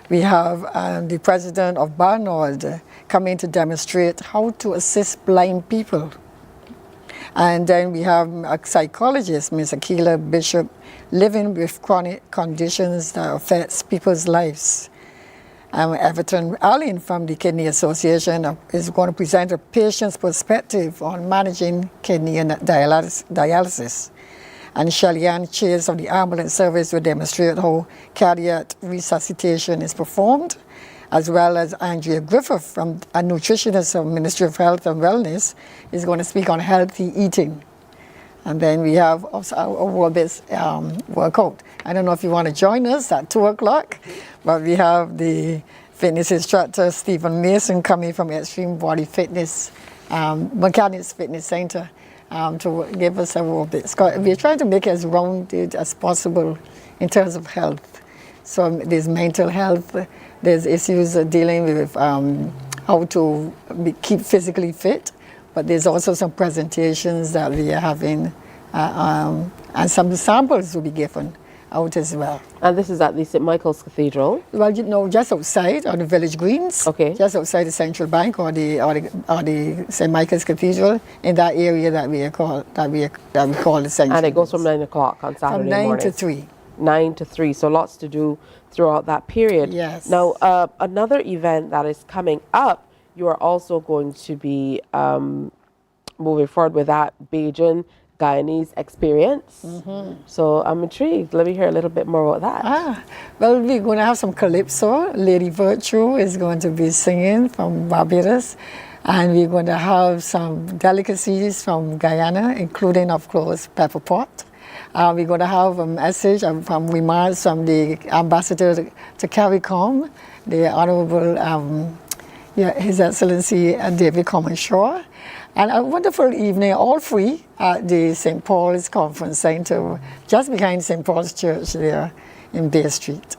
[SPEAKER 23] We have the president of Barnard coming to demonstrate how to assist blind people. And then we have a psychologist, Ms. Akila Bishop, living with chronic conditions that affects people's lives. Everton Allen from the Kidney Association is going to present a patient's perspective on managing kidney dialysis. And Shelley-Ann Chase of the ambulance service will demonstrate how cardiac resuscitation is performed, as well as Andrea Griffith, from a nutritionist of Ministry of Health and Wellness, is going to speak on healthy eating. And then we have also our aerobics workout. I don't know if you want to join us at 2 o'clock, but we have the fitness instructor, Stephen Mason, coming from Extreme Body Fitness, Mechanics Fitness Center, to give us aerobics. We're trying to make it as rounded as possible in terms of health. So there's mental health, there's issues dealing with how to keep physically fit, but there's also some presentations that we are having, and some samples will be given out as well.
[SPEAKER 12] And this is at the St. Michael's Cathedral?
[SPEAKER 23] Well, you know, just outside on the village greens.
[SPEAKER 12] Okay.
[SPEAKER 23] Just outside the Central Bank or the St. Michael's Cathedral, in that area that we call the Central.
[SPEAKER 12] And it goes from 9 o'clock on Saturday
[SPEAKER 23] from 9
[SPEAKER 12] morning.
[SPEAKER 23] to 3.
[SPEAKER 12] 9 to 3, so lots to do throughout that period.
[SPEAKER 23] Yes.
[SPEAKER 12] Now, another event that is coming up, you are also going to be moving forward with that Bajan Guyanese experience. So I'm intrigued. Let me hear a little bit more about that.
[SPEAKER 23] Well, we're going to have some calypso. Lady Virtue is going to be singing from Barbados. And we're going to have some delicacies from Guyana, including, of course, pepper pot. We're going to have a message from remarks from the ambassador to CARICOM, the Honorable His Excellency David Commonshaw. And a wonderful evening, all free, at the St. Paul's Conference Center, just behind St. Paul's Church there in Bay Street.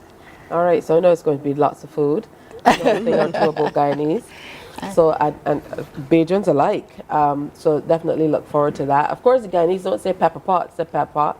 [SPEAKER 12] All right, so I know it's going to be lots of food. I know a thing or two about Guyanese. So, and Bajans alike. So definitely look forward to that. Of course, the Guyanese don't say pepper pot, say pepper pot.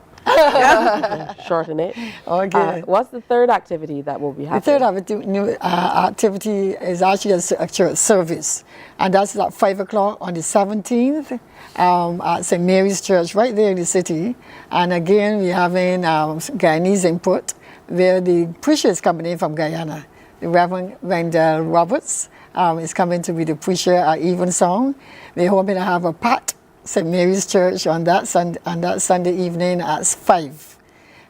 [SPEAKER 12] Shorten it.
[SPEAKER 23] Okay.
[SPEAKER 12] What's the third activity that will be happening?
[SPEAKER 23] The third activity is actually a church service, and that's at 5 o'clock on the 17th at St. Mary's Church right there in the city. And again, we're having Guyanese input, where the preacher is coming in from Guyana. The Reverend Wendell Roberts is coming to be the preacher at Evensong. We're hoping to have a packed St. Mary's Church on that Sunday evening at 5.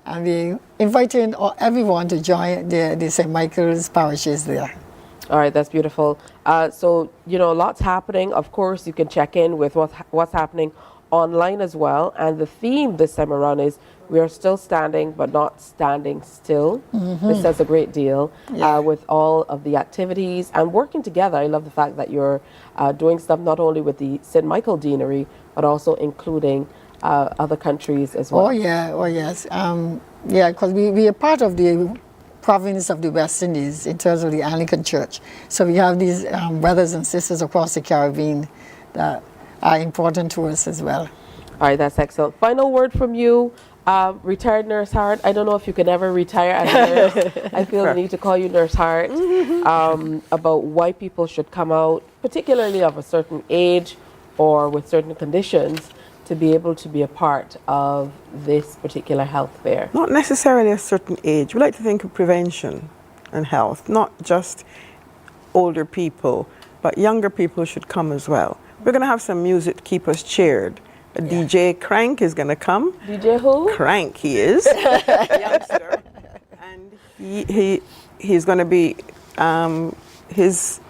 [SPEAKER 23] And we're inviting everyone to join the St. Michael's parishes there.
[SPEAKER 12] All right, that's beautiful. So, you know, lots happening. Of course, you can check in with what's happening online as well. And the theme this time around is we are still standing, but not standing still. This says a great deal with all of the activities and working together. I love the fact that you're doing stuff not only with the St. Michael Deanery, but also including other countries as well.
[SPEAKER 23] Oh, yeah. Oh, yes. Yeah, because we are part of the province of the West Indies in terms of the Anglican Church. So we have these brothers and sisters across the Caribbean that are important to us as well.
[SPEAKER 12] All right, that's excellent. Final word from you, retired Nurse Hart. I don't know if you can ever retire as a nurse. I feel the need to call you Nurse Hart, about why people should come out, particularly of a certain age or with certain conditions, to be able to be a part of this particular health fair.
[SPEAKER 8] Not necessarily a certain age. We like to think of prevention and health, not just older people, but younger people should come as well. We're going to have some music to keep us cheered. DJ Crank is going to come.
[SPEAKER 12] DJ who?
[SPEAKER 8] Crank, he is. Youngster. And he's going to be his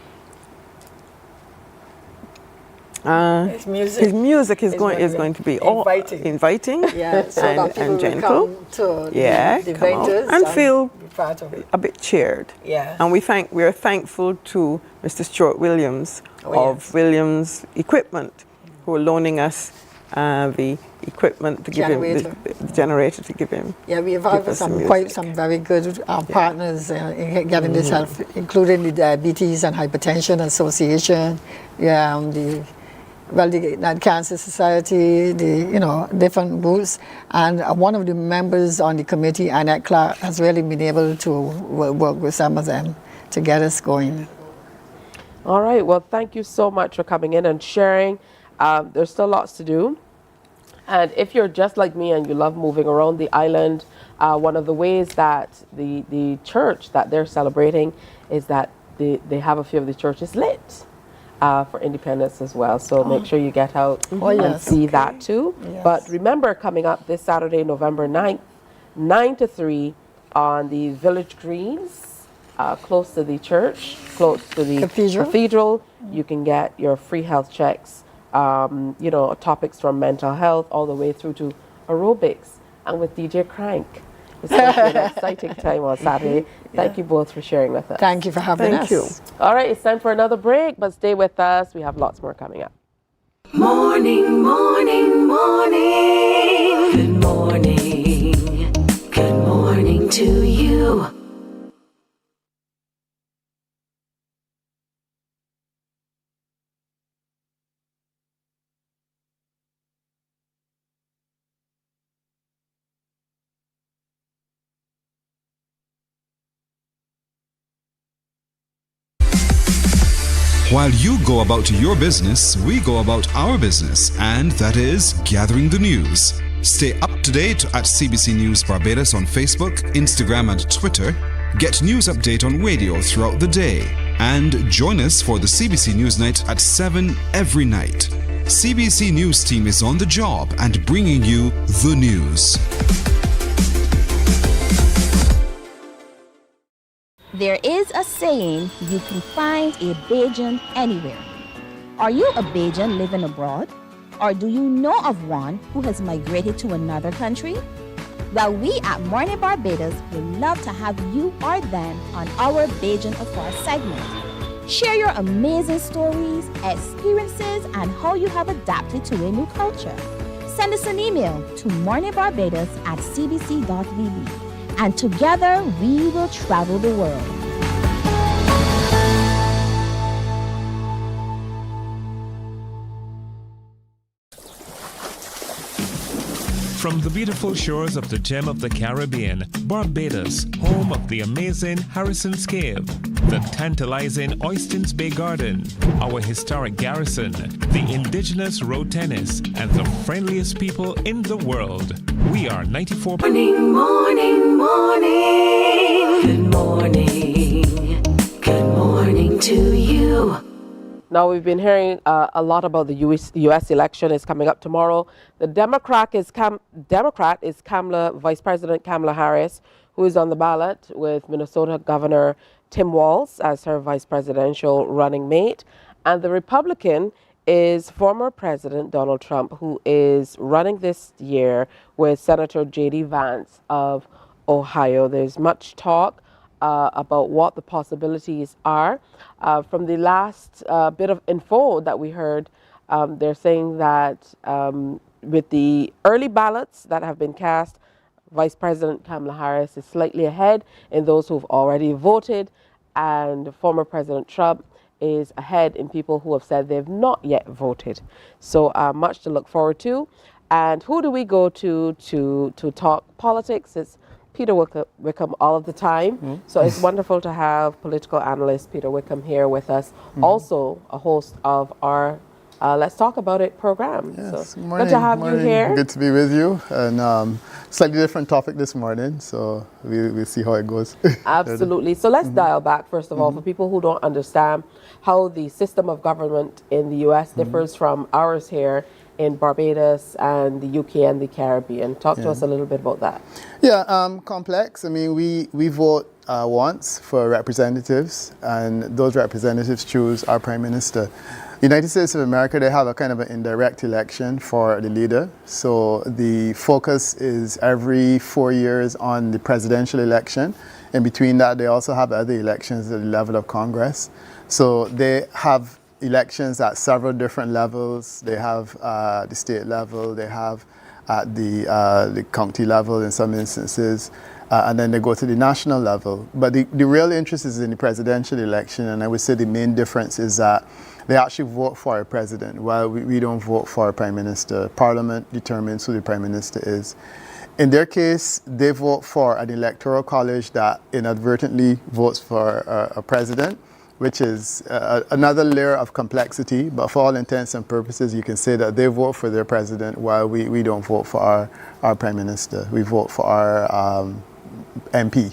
[SPEAKER 8] music is going to be inviting
[SPEAKER 23] so
[SPEAKER 8] and gentle.
[SPEAKER 23] Come
[SPEAKER 8] out and feel a bit cheered.
[SPEAKER 23] Yeah.
[SPEAKER 8] And we are thankful to Mr. Stuart Williams of Williams Equipment, who are loaning us the equipment to give him the generator to give him.
[SPEAKER 23] Yeah, we have had some very good partners in getting this help, including the Diabetes and Hypertension Association, the Cancer Society, different groups, and one of the members on the committee, Annette Clark, has really been able to work with some of them to get us going.
[SPEAKER 12] All right, well, thank you so much for coming in and sharing. There's still lots to do. And if you're just like me and you love moving around the island, one of the ways that the church that they're celebrating is that they have a few of the churches lit for independence as well. So make sure you get out and see that too.
[SPEAKER 23] Yes.
[SPEAKER 12] But remember, coming up this Saturday, November 9th, 9 to 3 on the Village Greens, close to the church, close to the cathedral, you can get your free health checks. Topics from mental health all the way through to aerobics, and with DJ Crank. It's going to be an exciting time on Saturday. Thank you both for sharing with us.
[SPEAKER 23] Thank you for having us.
[SPEAKER 8] Thank you.
[SPEAKER 12] All right, it's time for another break, but stay with us. We have lots more coming up.
[SPEAKER 3] Morning, morning, morning. Good morning. Good morning to you.
[SPEAKER 6] While you go about your business, we go about our business, and that is gathering the news. Stay up to date at CBC News Barbados on Facebook, Instagram, and Twitter. Get news update on radio throughout the day. And join us for the CBC News Night at 7 every night. CBC News team is on the job and bringing you the news.
[SPEAKER 7] There is a saying, you can find a Bajan anywhere. Are you a Bajan living abroad? Or do you know of one who has migrated to another country? Well, we at Mornin Barbados would love to have you or them on our Bajan Afar segment. Share your amazing stories, experiences, and how you have adapted to a new culture. Send us an email to morninbarbados@cbc.vb. And together we will travel the world.
[SPEAKER 1] From the beautiful shores of the gem of the Caribbean, Barbados, home of the amazing Harrison's Cave, the tantalizing Oystins Bay Garden, our historic garrison, the indigenous road tennis, and the friendliest people in the world. We are 94.
[SPEAKER 3] Morning, morning, morning. Good morning. Good morning to you.
[SPEAKER 12] Now, we've been hearing a lot about the U.S. election is coming up tomorrow. The Democrat is Vice President Kamala Harris, who is on the ballot with Minnesota Governor Tim Walz as her vice presidential running mate. And the Republican is former President Donald Trump, who is running this year with Senator J.D. Vance of Ohio. There's much talk about what the possibilities are. From the last bit of info that we heard, they're saying that with the early ballots that have been cast, Vice President Kamala Harris is slightly ahead in those who've already voted, and former President Trump is ahead in people who have said they've not yet voted. So much to look forward to. And who do we go to talk politics? It's Peter Wickham all of the time. So it's wonderful to have political analyst Peter Wickham here with us. Also a host of our Let's Talk About It program.
[SPEAKER 9] Yes,
[SPEAKER 12] so
[SPEAKER 9] morning,
[SPEAKER 12] good to have
[SPEAKER 9] morning.
[SPEAKER 12] you here.
[SPEAKER 9] Good to be with you. And slightly different topic this morning, so we'll see how it goes.
[SPEAKER 12] Absolutely. So let's dial back, first of all, for people who don't understand how the system of government in the U.S. differs from ours here in Barbados and the UK and the Caribbean. Talk to us a little bit about that.
[SPEAKER 9] Yeah, complex. I mean, we vote once for representatives, and those representatives choose our Prime Minister. United States of America, they have a kind of an indirect election for the leader. So the focus is every 4 years on the presidential election. In between that, they also have other elections at the level of Congress. So they have elections at several different levels. They have the state level, they have at the county level in some instances, and then they go to the national level. But the real interest is in the presidential election, and I would say the main difference is that they actually vote for a president, while we don't vote for a prime minister. Parliament determines who the prime minister is. In their case, they vote for an electoral college that inadvertently votes for a president, which is another layer of complexity, but for all intents and purposes, you can say that they vote for their president while we don't vote for our prime minister. We vote for our MP.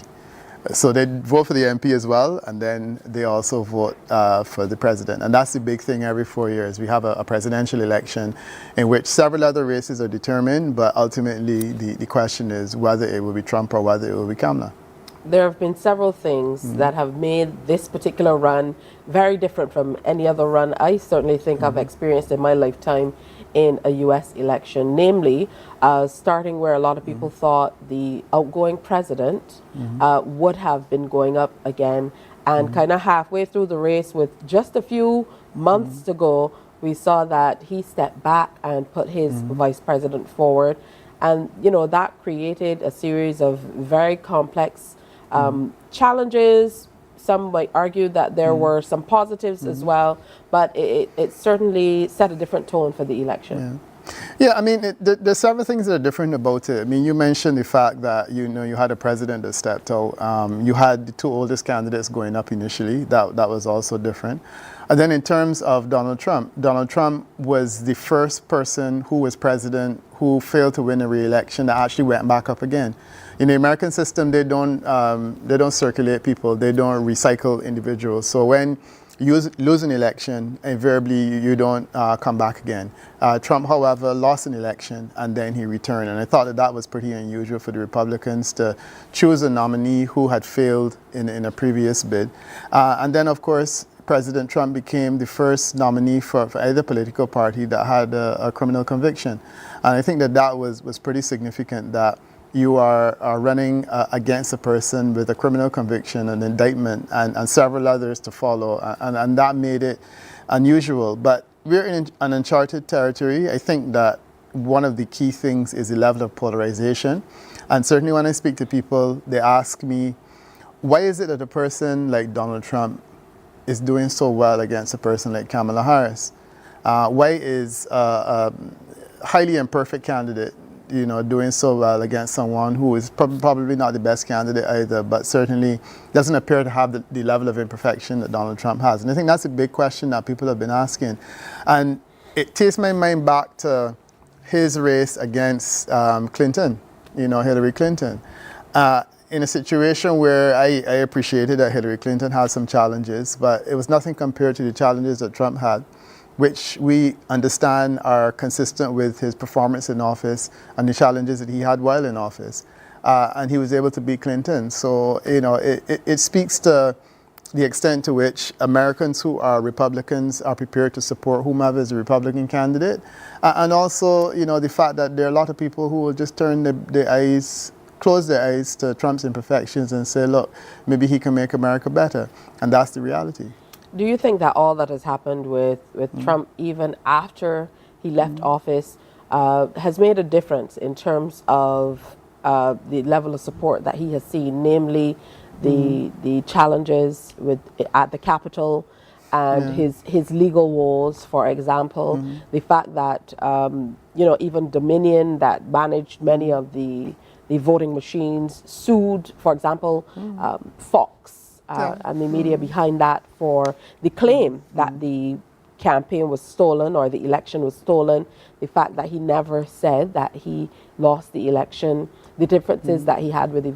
[SPEAKER 9] So they vote for the MP as well, and then they also vote for the president. And that's the big thing every 4 years. We have a presidential election in which several other races are determined, but ultimately the question is whether it will be Trump or whether it will be Kamala.
[SPEAKER 12] There have been several things that have made this particular run very different from any other run I certainly think I've experienced in my lifetime in a U.S. election, namely starting where a lot of people thought the outgoing president would have been going up again, and kind of halfway through the race with just a few months to go, we saw that he stepped back and put his vice president forward. And, you know, that created a series of very complex challenges. Some might argue that there were some positives as well, but it certainly set a different tone for the election.
[SPEAKER 9] Yeah, I mean, there's several things that are different about it. I mean, you mentioned the fact that, you had a president that stepped out. You had the two oldest candidates going up initially. That was also different. And then in terms of Donald Trump was the first person who was president who failed to win a re-election that actually went back up again. In the American system, they don't circulate people. They don't recycle individuals. So when you lose an election, invariably you don't come back again. Trump, however, lost an election and then he returned. And I thought that was pretty unusual for the Republicans to choose a nominee who had failed in a previous bid. And then, of course, President Trump became the first nominee for either political party that had a criminal conviction. And I think that was pretty significant, that you are running against a person with a criminal conviction, an indictment, and several others to follow. And that made it unusual. But we're in an uncharted territory. I think that one of the key things is the level of polarization. And certainly when I speak to people, they ask me, why is it that a person like Donald Trump is doing so well against a person like Kamala Harris? Why is a highly imperfect candidate doing so well against someone who is probably not the best candidate either, but certainly doesn't appear to have the level of imperfection that Donald Trump has? And I think that's a big question that people have been asking. And it takes my mind back to his race against Clinton, Hillary Clinton. In a situation where I appreciated that Hillary Clinton had some challenges, but it was nothing compared to the challenges that Trump had, which we understand are consistent with his performance in office and the challenges that he had while in office. And he was able to beat Clinton. So, it speaks to the extent to which Americans who are Republicans are prepared to support whomever is a Republican candidate. And also, the fact that there are a lot of people who will just close their eyes to Trump's imperfections and say, look, maybe he can make America better. And that's the reality.
[SPEAKER 12] Do you think that all that has happened with Trump, even after he left office, has made a difference in terms of the level of support that he has seen, namely the challenges at the Capitol and his legal woes, for example, the fact that even Dominion, that managed many of the voting machines, sued, for example, Fox and the media behind that for the claim that the campaign was stolen or the election was stolen, the fact that he never said that he lost the election, the differences that he had with his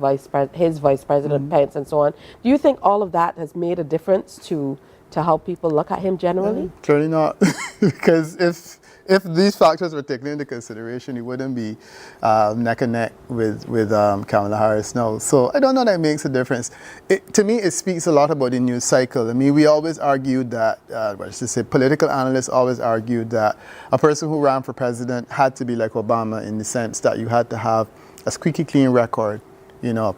[SPEAKER 12] vice president Pence and so on. Do you think all of that has made a difference to how people look at him generally?
[SPEAKER 9] Clearly not, because if these factors were taken into consideration, he wouldn't be neck and neck with Kamala Harris now. So I don't know that it makes a difference. To me, it speaks a lot about the news cycle. I mean, we always argued that, political analysts always argued that a person who ran for president had to be like Obama in the sense that you had to have a squeaky clean record,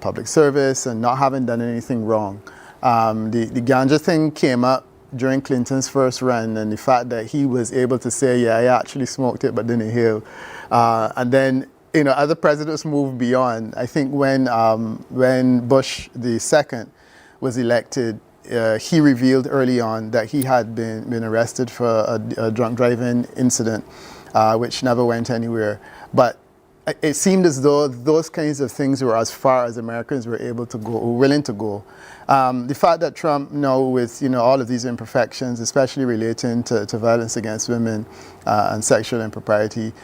[SPEAKER 9] public service and not having done anything wrong. The ganja thing came up during Clinton's first run, and the fact that he was able to say, yeah, I actually smoked it, but didn't heal. And then, other presidents moved beyond. I think when Bush II was elected, he revealed early on that he had been arrested for a drunk driving incident, which never went anywhere. But it seemed as though those kinds of things were as far as Americans were able to go, or willing to go. The fact that Trump now, with all of these imperfections, especially relating to violence against women and sexual impropriety,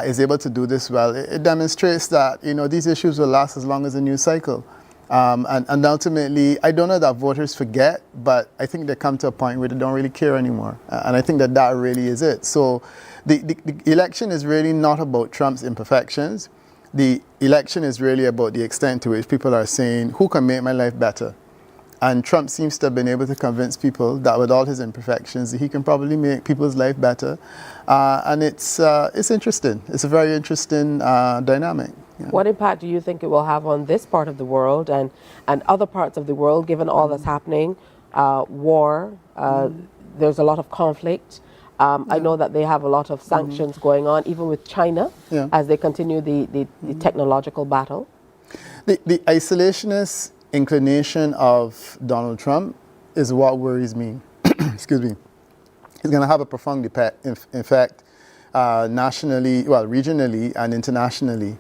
[SPEAKER 9] is able to do this well, it demonstrates that these issues will last as long as the news cycle. And ultimately, I don't know that voters forget, but I think they come to a point where they don't really care anymore. And I think that really is it. So the election is really not about Trump's imperfections. The election is really about the extent to which people are saying, who can make my life better? And Trump seems to have been able to convince people that with all his imperfections, he can probably make people's life better. And it's interesting. It's a very interesting dynamic. Yeah.
[SPEAKER 12] What impact do you think it will have on this part of the world and other parts of the world, given all that's happening? War, there's a lot of conflict. I know that they have a lot of sanctions going on, even with China, as they continue the technological battle.
[SPEAKER 9] The isolationist inclination of Donald Trump is what worries me. Excuse me. He's going to have a profound effect nationally, well, regionally and internationally.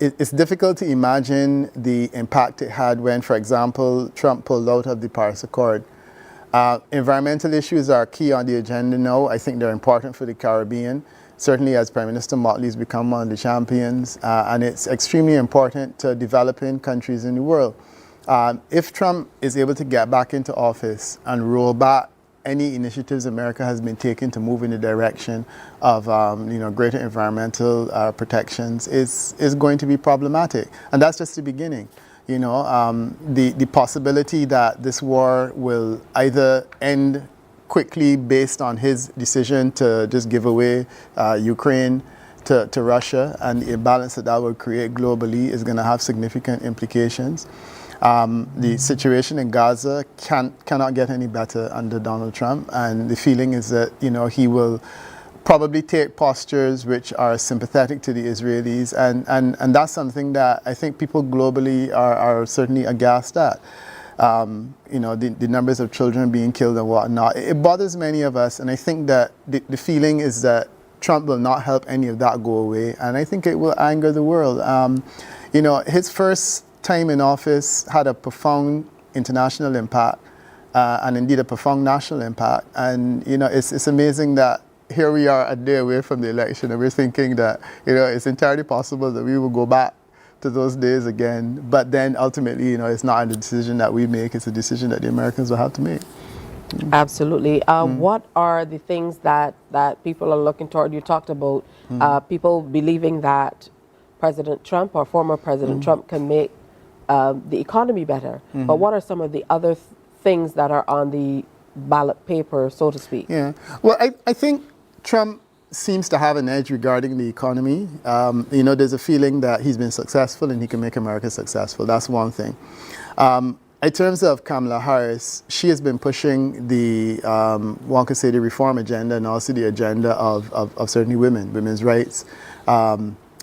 [SPEAKER 9] It's difficult to imagine the impact it had when, for example, Trump pulled out of the Paris Accord. Environmental issues are key on the agenda now. I think they're important for the Caribbean, certainly as Prime Minister Motley's become one of the champions, and it's extremely important to developing countries in the world. If Trump is able to get back into office and roll back any initiatives America has been taking to move in the direction of greater environmental protections, is going to be problematic. And that's just the beginning. The possibility that this war will either end quickly based on his decision to just give away Ukraine to Russia, and the imbalance that will create globally is going to have significant implications. The situation in Gaza cannot get any better under Donald Trump, and the feeling is that he will probably take postures which are sympathetic to the Israelis, and that's something that I think people globally are certainly aghast at. The numbers of children being killed and whatnot. It bothers many of us, and I think that the feeling is that Trump will not help any of that go away, and I think it will anger the world. His first time in office had a profound international impact, and indeed a profound national impact. And it's amazing that here we are a day away from the election, and we're thinking that it's entirely possible that we will go back to those days again. But then ultimately, it's not a decision that we make; it's a decision that the Americans will have to make.
[SPEAKER 12] Absolutely. What are the things that people are looking toward? You talked about people believing that President Trump or former President Trump can make the economy better. But what are some of the other things that are on the ballot paper, so to speak?
[SPEAKER 9] Yeah. Well, I think Trump seems to have an edge regarding the economy. There's a feeling that he's been successful and he can make America successful. That's one thing. In terms of Kamala Harris, she has been pushing the, one could say, the reform agenda, and also the agenda of certainly women's rights.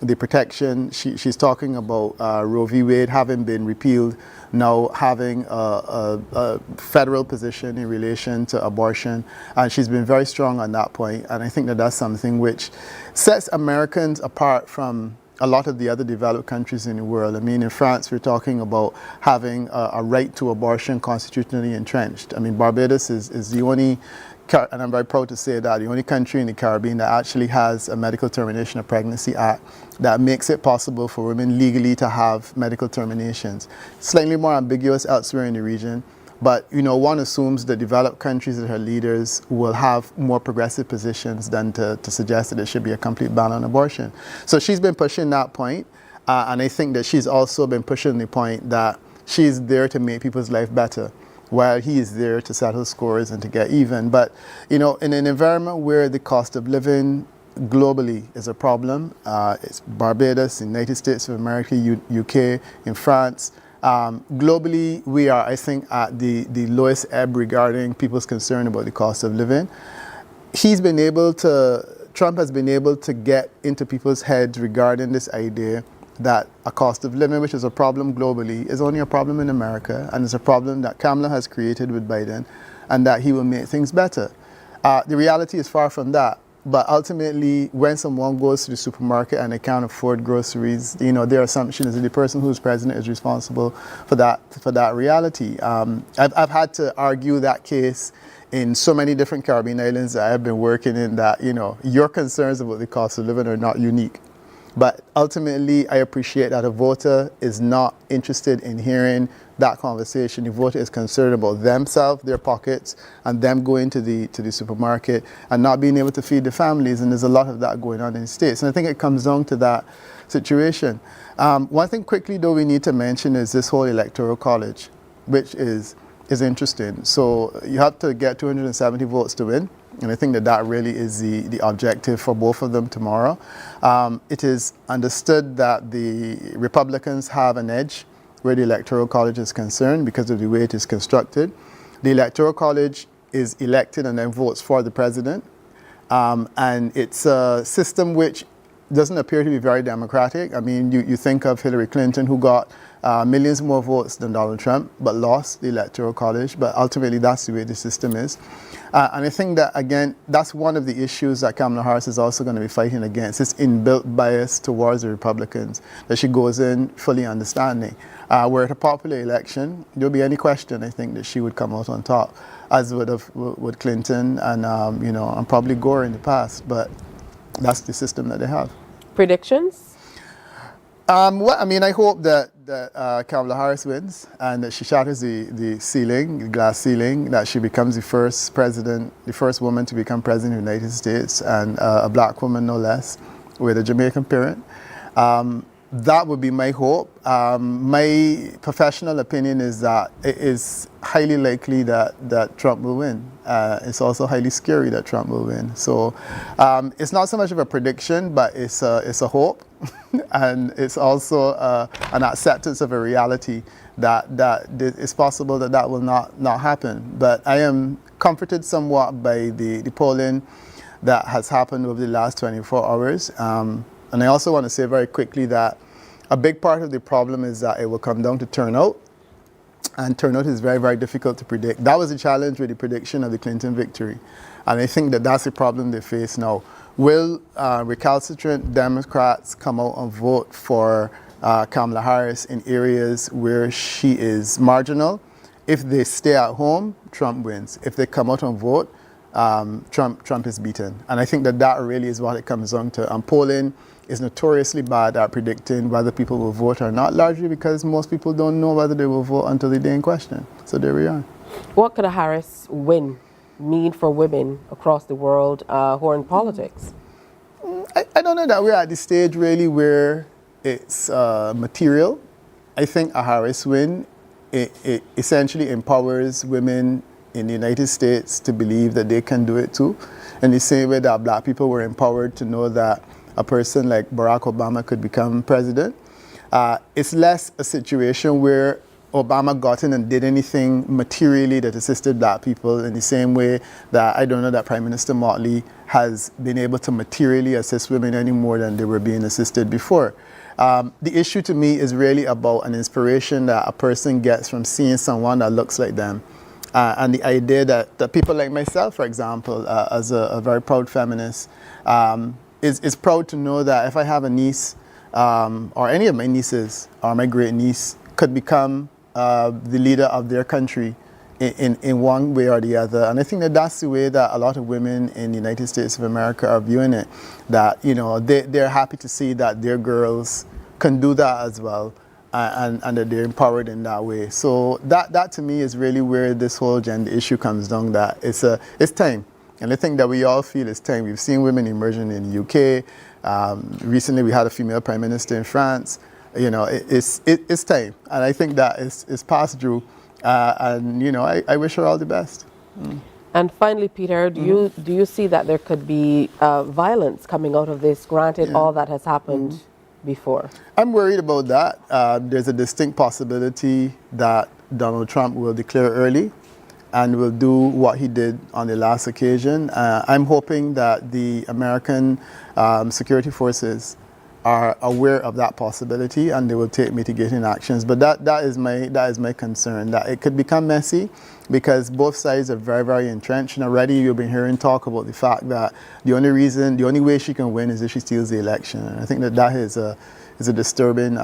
[SPEAKER 9] The protection, she's talking about Roe v. Wade having been repealed, now having a federal position in relation to abortion, and she's been very strong on that point, and I think that that's something which sets Americans apart from a lot of the other developed countries in the world. I mean, in France, we're talking about having a right to abortion constitutionally entrenched. I mean, Barbados is the only, and I'm very proud to say that, the only country in the Caribbean that actually has a medical termination of pregnancy act that makes it possible for women legally to have medical terminations. Slightly more ambiguous elsewhere in the region, but one assumes that developed countries that are leaders will have more progressive positions than to suggest that there should be a complete ban on abortion. So she's been pushing that point, and I think that she's also been pushing the point that she's there to make people's life better, while he is there to settle scores and to get even. But in an environment where the cost of living globally is a problem, it's Barbados, United States of America, UK, in France. Globally, we are, I think, at the lowest ebb regarding people's concern about the cost of living. Trump has been able to get into people's heads regarding this idea that a cost of living, which is a problem globally, is only a problem in America, and it's a problem that Kamala has created with Biden, and that he will make things better. The reality is far from that. But ultimately, when someone goes to the supermarket and they can't afford groceries, their assumption is that the person who's president is responsible for that reality. I've had to argue that case in so many different Caribbean islands that I've been working in, that your concerns about the cost of living are not unique. But ultimately, I appreciate that a voter is not interested in hearing that conversation. The voter is concerned about themselves, their pockets, and them going to the supermarket and not being able to feed their families. And there's a lot of that going on in the States. And I think it comes down to that situation. One thing quickly, though, we need to mention is this whole electoral college, which is interesting. So you have to get 270 votes to win. And I think that really is the objective for both of them tomorrow. It is understood that the Republicans have an edge where the Electoral College is concerned because of the way it is constructed. The Electoral College is elected and then votes for the president. And it's a system which doesn't appear to be very democratic. I mean, you think of Hillary Clinton, who got millions more votes than Donald Trump, but lost the Electoral College. But ultimately, that's the way the system is. And I think that, again, that's one of the issues that Kamala Harris is also going to be fighting against, this inbuilt bias towards the Republicans, that she goes in fully understanding. Were it a popular election, there would be any question, I think, that she would come out on top, as would Clinton and, you know, and probably Gore in the past. But that's the system that they have.
[SPEAKER 12] Predictions?
[SPEAKER 9] Well, I mean, I hope that Kamala Harris wins and that she shatters the ceiling, the glass ceiling, that she becomes the first president, the first woman to become president of the United States, and a black woman, no less, with a Jamaican parent. That would be my hope. My professional opinion is that it is highly likely that Trump will win. It's also highly scary that Trump will win. So it's not so much of a prediction, but it's a hope. And it's also an acceptance of a reality that it's possible that will not happen. But I am comforted somewhat by the polling that has happened over the last 24 hours. And I also want to say very quickly that a big part of the problem is that it will come down to turnout. And turnout is very, very difficult to predict. That was the challenge with the prediction of the Clinton victory. And I think that that's the problem they face now. Will recalcitrant Democrats come out and vote for Kamala Harris in areas where she is marginal? If they stay at home, Trump wins. If they come out and vote, Trump is beaten. And I think that really is what it comes down to. And polling is notoriously bad at predicting whether people will vote or not, largely because most people don't know whether they will vote until the day in question. So there we are.
[SPEAKER 12] What could a Harris win mean for women across the world who are in politics?
[SPEAKER 9] I don't know that we're at the stage really where it's material. I think a Harris win, it essentially empowers women in the United States to believe that they can do it too. In the same way that black people were empowered to know that a person like Barack Obama could become president. It's less a situation where Obama got in and did anything materially that assisted black people in the same way that I don't know that Prime Minister Motley has been able to materially assist women any more than they were being assisted before. The issue to me is really about an inspiration that a person gets from seeing someone that looks like them. And the idea that people like myself, for example, as a very proud feminist, is proud to know that if I have a niece, or any of my nieces, or my great niece, could become the leader of their country in one way or the other. And I think that that's the way that a lot of women in the United States of America are viewing it, that, you know, they're happy to see that their girls can do that as well, and that they're empowered in that way. So that to me is really where this whole gender issue comes down, that it's time. And I think that we all feel it's time. We've seen women emerging in the UK. Recently we had a female prime minister in France. You know, it's time. And I think that it's passed through. And, you know, I wish her all the best.
[SPEAKER 12] And finally, Peter, do you see that there could be violence coming out of this, granted all that has happened before?
[SPEAKER 9] I'm worried about that. There's a distinct possibility that Donald Trump will declare early and will do what he did on the last occasion. I'm hoping that the American security forces are aware of that possibility and they will take mitigating actions. But that is my concern, that it could become messy because both sides are very, very entrenched. And already you've been hearing talk about the fact that the only way she can win is if she steals the election. And I think that is a disturbing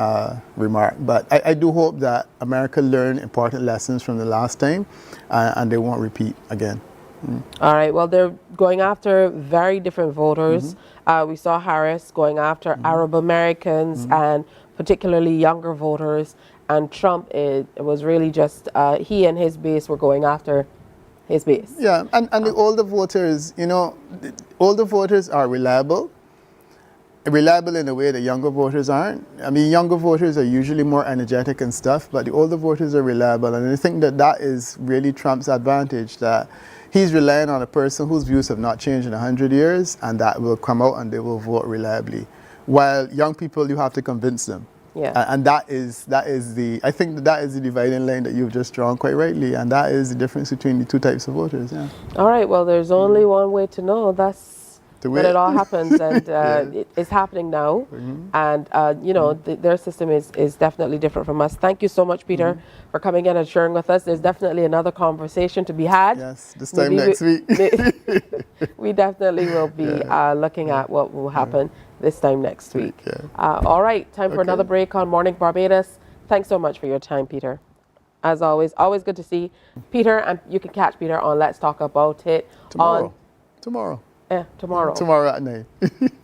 [SPEAKER 9] remark. But I do hope that America learned important lessons from the last time and they won't repeat again.
[SPEAKER 12] All right, well, they're going after very different voters. We saw Harris going after Arab Americans and particularly younger voters. And Trump, it was really just he and his base were going after his base.
[SPEAKER 9] Yeah, and the older voters, you know, the older voters are reliable in a way that younger voters aren't. I mean, younger voters are usually more energetic and stuff, but the older voters are reliable. And I think that is really Trump's advantage, that he's relying on a person whose views have not changed in 100 years and that will come out and they will vote reliably. While young people, you have to convince them.
[SPEAKER 12] Yeah.
[SPEAKER 9] And I think that is the dividing line that you've just drawn quite rightly, and that is the difference between the two types of voters. Yeah.
[SPEAKER 12] All right, well, there's only one way to know. That's when it all happens, and it's happening now. And their system is definitely different from us. Thank you so much, Peter, for coming in and sharing with us. There's definitely another conversation to be had.
[SPEAKER 9] Yes, this time next week.
[SPEAKER 12] We definitely will be looking at what will happen this time next week. All right, time for another break on Morning Barbados. Thanks so much for your time, Peter. As always good to see Peter, and you can catch Peter on Let's Talk About It
[SPEAKER 9] Tomorrow at night.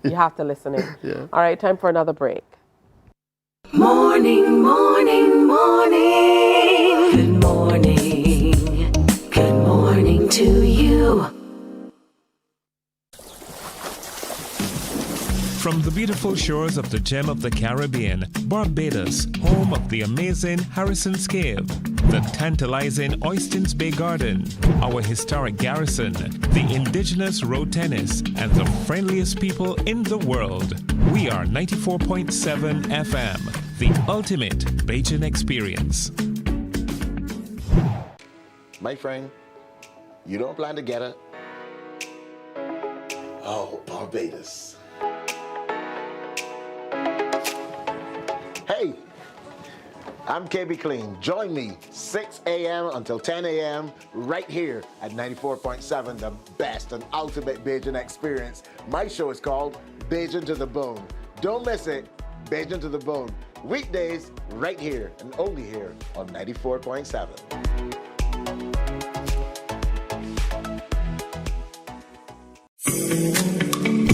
[SPEAKER 12] You have to listen in. All right, time for another break.
[SPEAKER 3] Morning, morning, morning. Good morning. Good morning to you.
[SPEAKER 1] From the beautiful shores of the gem of the Caribbean, Barbados, home of the amazing Harrison's Cave, the tantalizing Oystins Bay Garden, our historic garrison, the indigenous road tennis, and the friendliest people in the world. We are 94.7 FM, the ultimate Bajan experience.
[SPEAKER 2] My friend, you don't plan to get it. Oh, Barbados. Hey, I'm KB Clean. Join me 6 a.m. until 10 a.m. right here at 94.7, the best and ultimate Bajan experience. My show is called Bajan to the Bone. Don't miss it, Bajan to the Bone. Weekdays right here and only here on 94.7.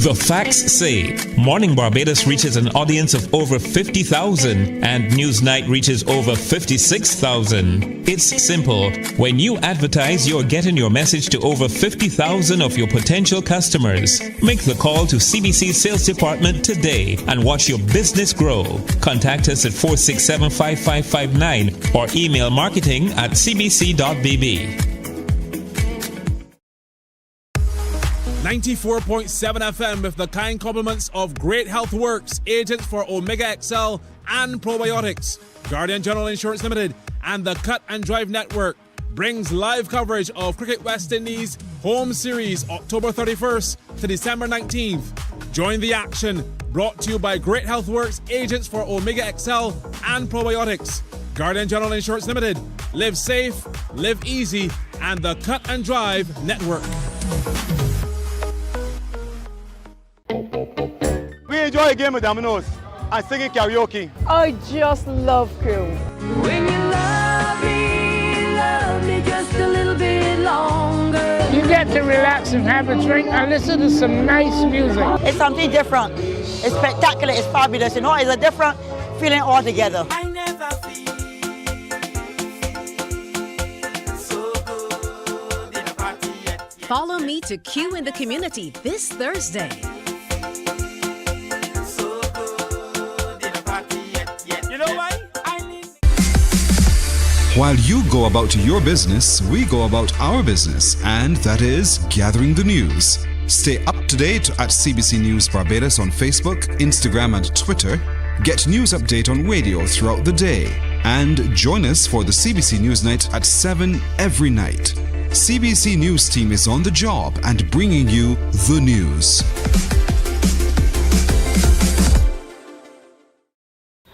[SPEAKER 1] The facts say Morning Barbados reaches an audience of over 50,000 and Newsnight reaches over 56,000. It's simple. When you advertise, you're getting your message to over 50,000 of your potential customers. Make the call to CBC Sales Department today and watch your business grow. Contact us at 467-5559 or email marketing@cbc.bb.
[SPEAKER 10] 94.7 FM with the kind compliments of Great Health Works, agents for Omega XL and Probiotics. Guardian General Insurance Limited and the Cut and Drive Network brings live coverage of Cricket West Indies Home Series October 31st to December 19th. Join the action, brought to you by Great Health Works, agents for Omega XL and Probiotics. Guardian General Insurance Limited. Live safe, live easy, and the Cut and Drive Network.
[SPEAKER 11] We enjoy a game of dominoes and singing karaoke.
[SPEAKER 13] I just love crew.
[SPEAKER 3] When you love me just a little bit longer.
[SPEAKER 13] You get to relax and have a drink and listen to some nice music.
[SPEAKER 4] It's something different. It's spectacular. It's fabulous. It's a different feeling altogether.
[SPEAKER 3] I never feel so good in a party yet.
[SPEAKER 5] Follow me to Q in the Community this Thursday.
[SPEAKER 6] While you go about your business, we go about our business, and that is gathering the news. Stay up to date at CBC News Barbados on Facebook, Instagram, and Twitter. Get news update on radio throughout the day. And join us for the CBC News Night at 7 every night. CBC News team is on the job and bringing you the news.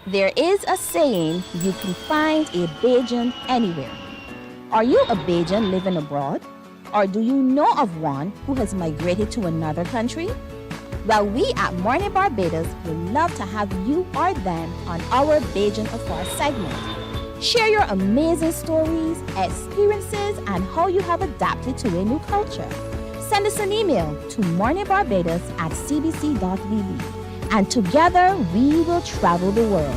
[SPEAKER 7] There is a saying, you can find a Bajan anywhere. Are you a Bajan living abroad? Or do you know of one who has migrated to another country? Well, we at Mornin Barbados would love to have you or them on our Bajan Afar segment. Share your amazing stories, experiences, and how you have adapted to a new culture. Send us an email to morninbarbados@cbc.bb. And together we will travel the world.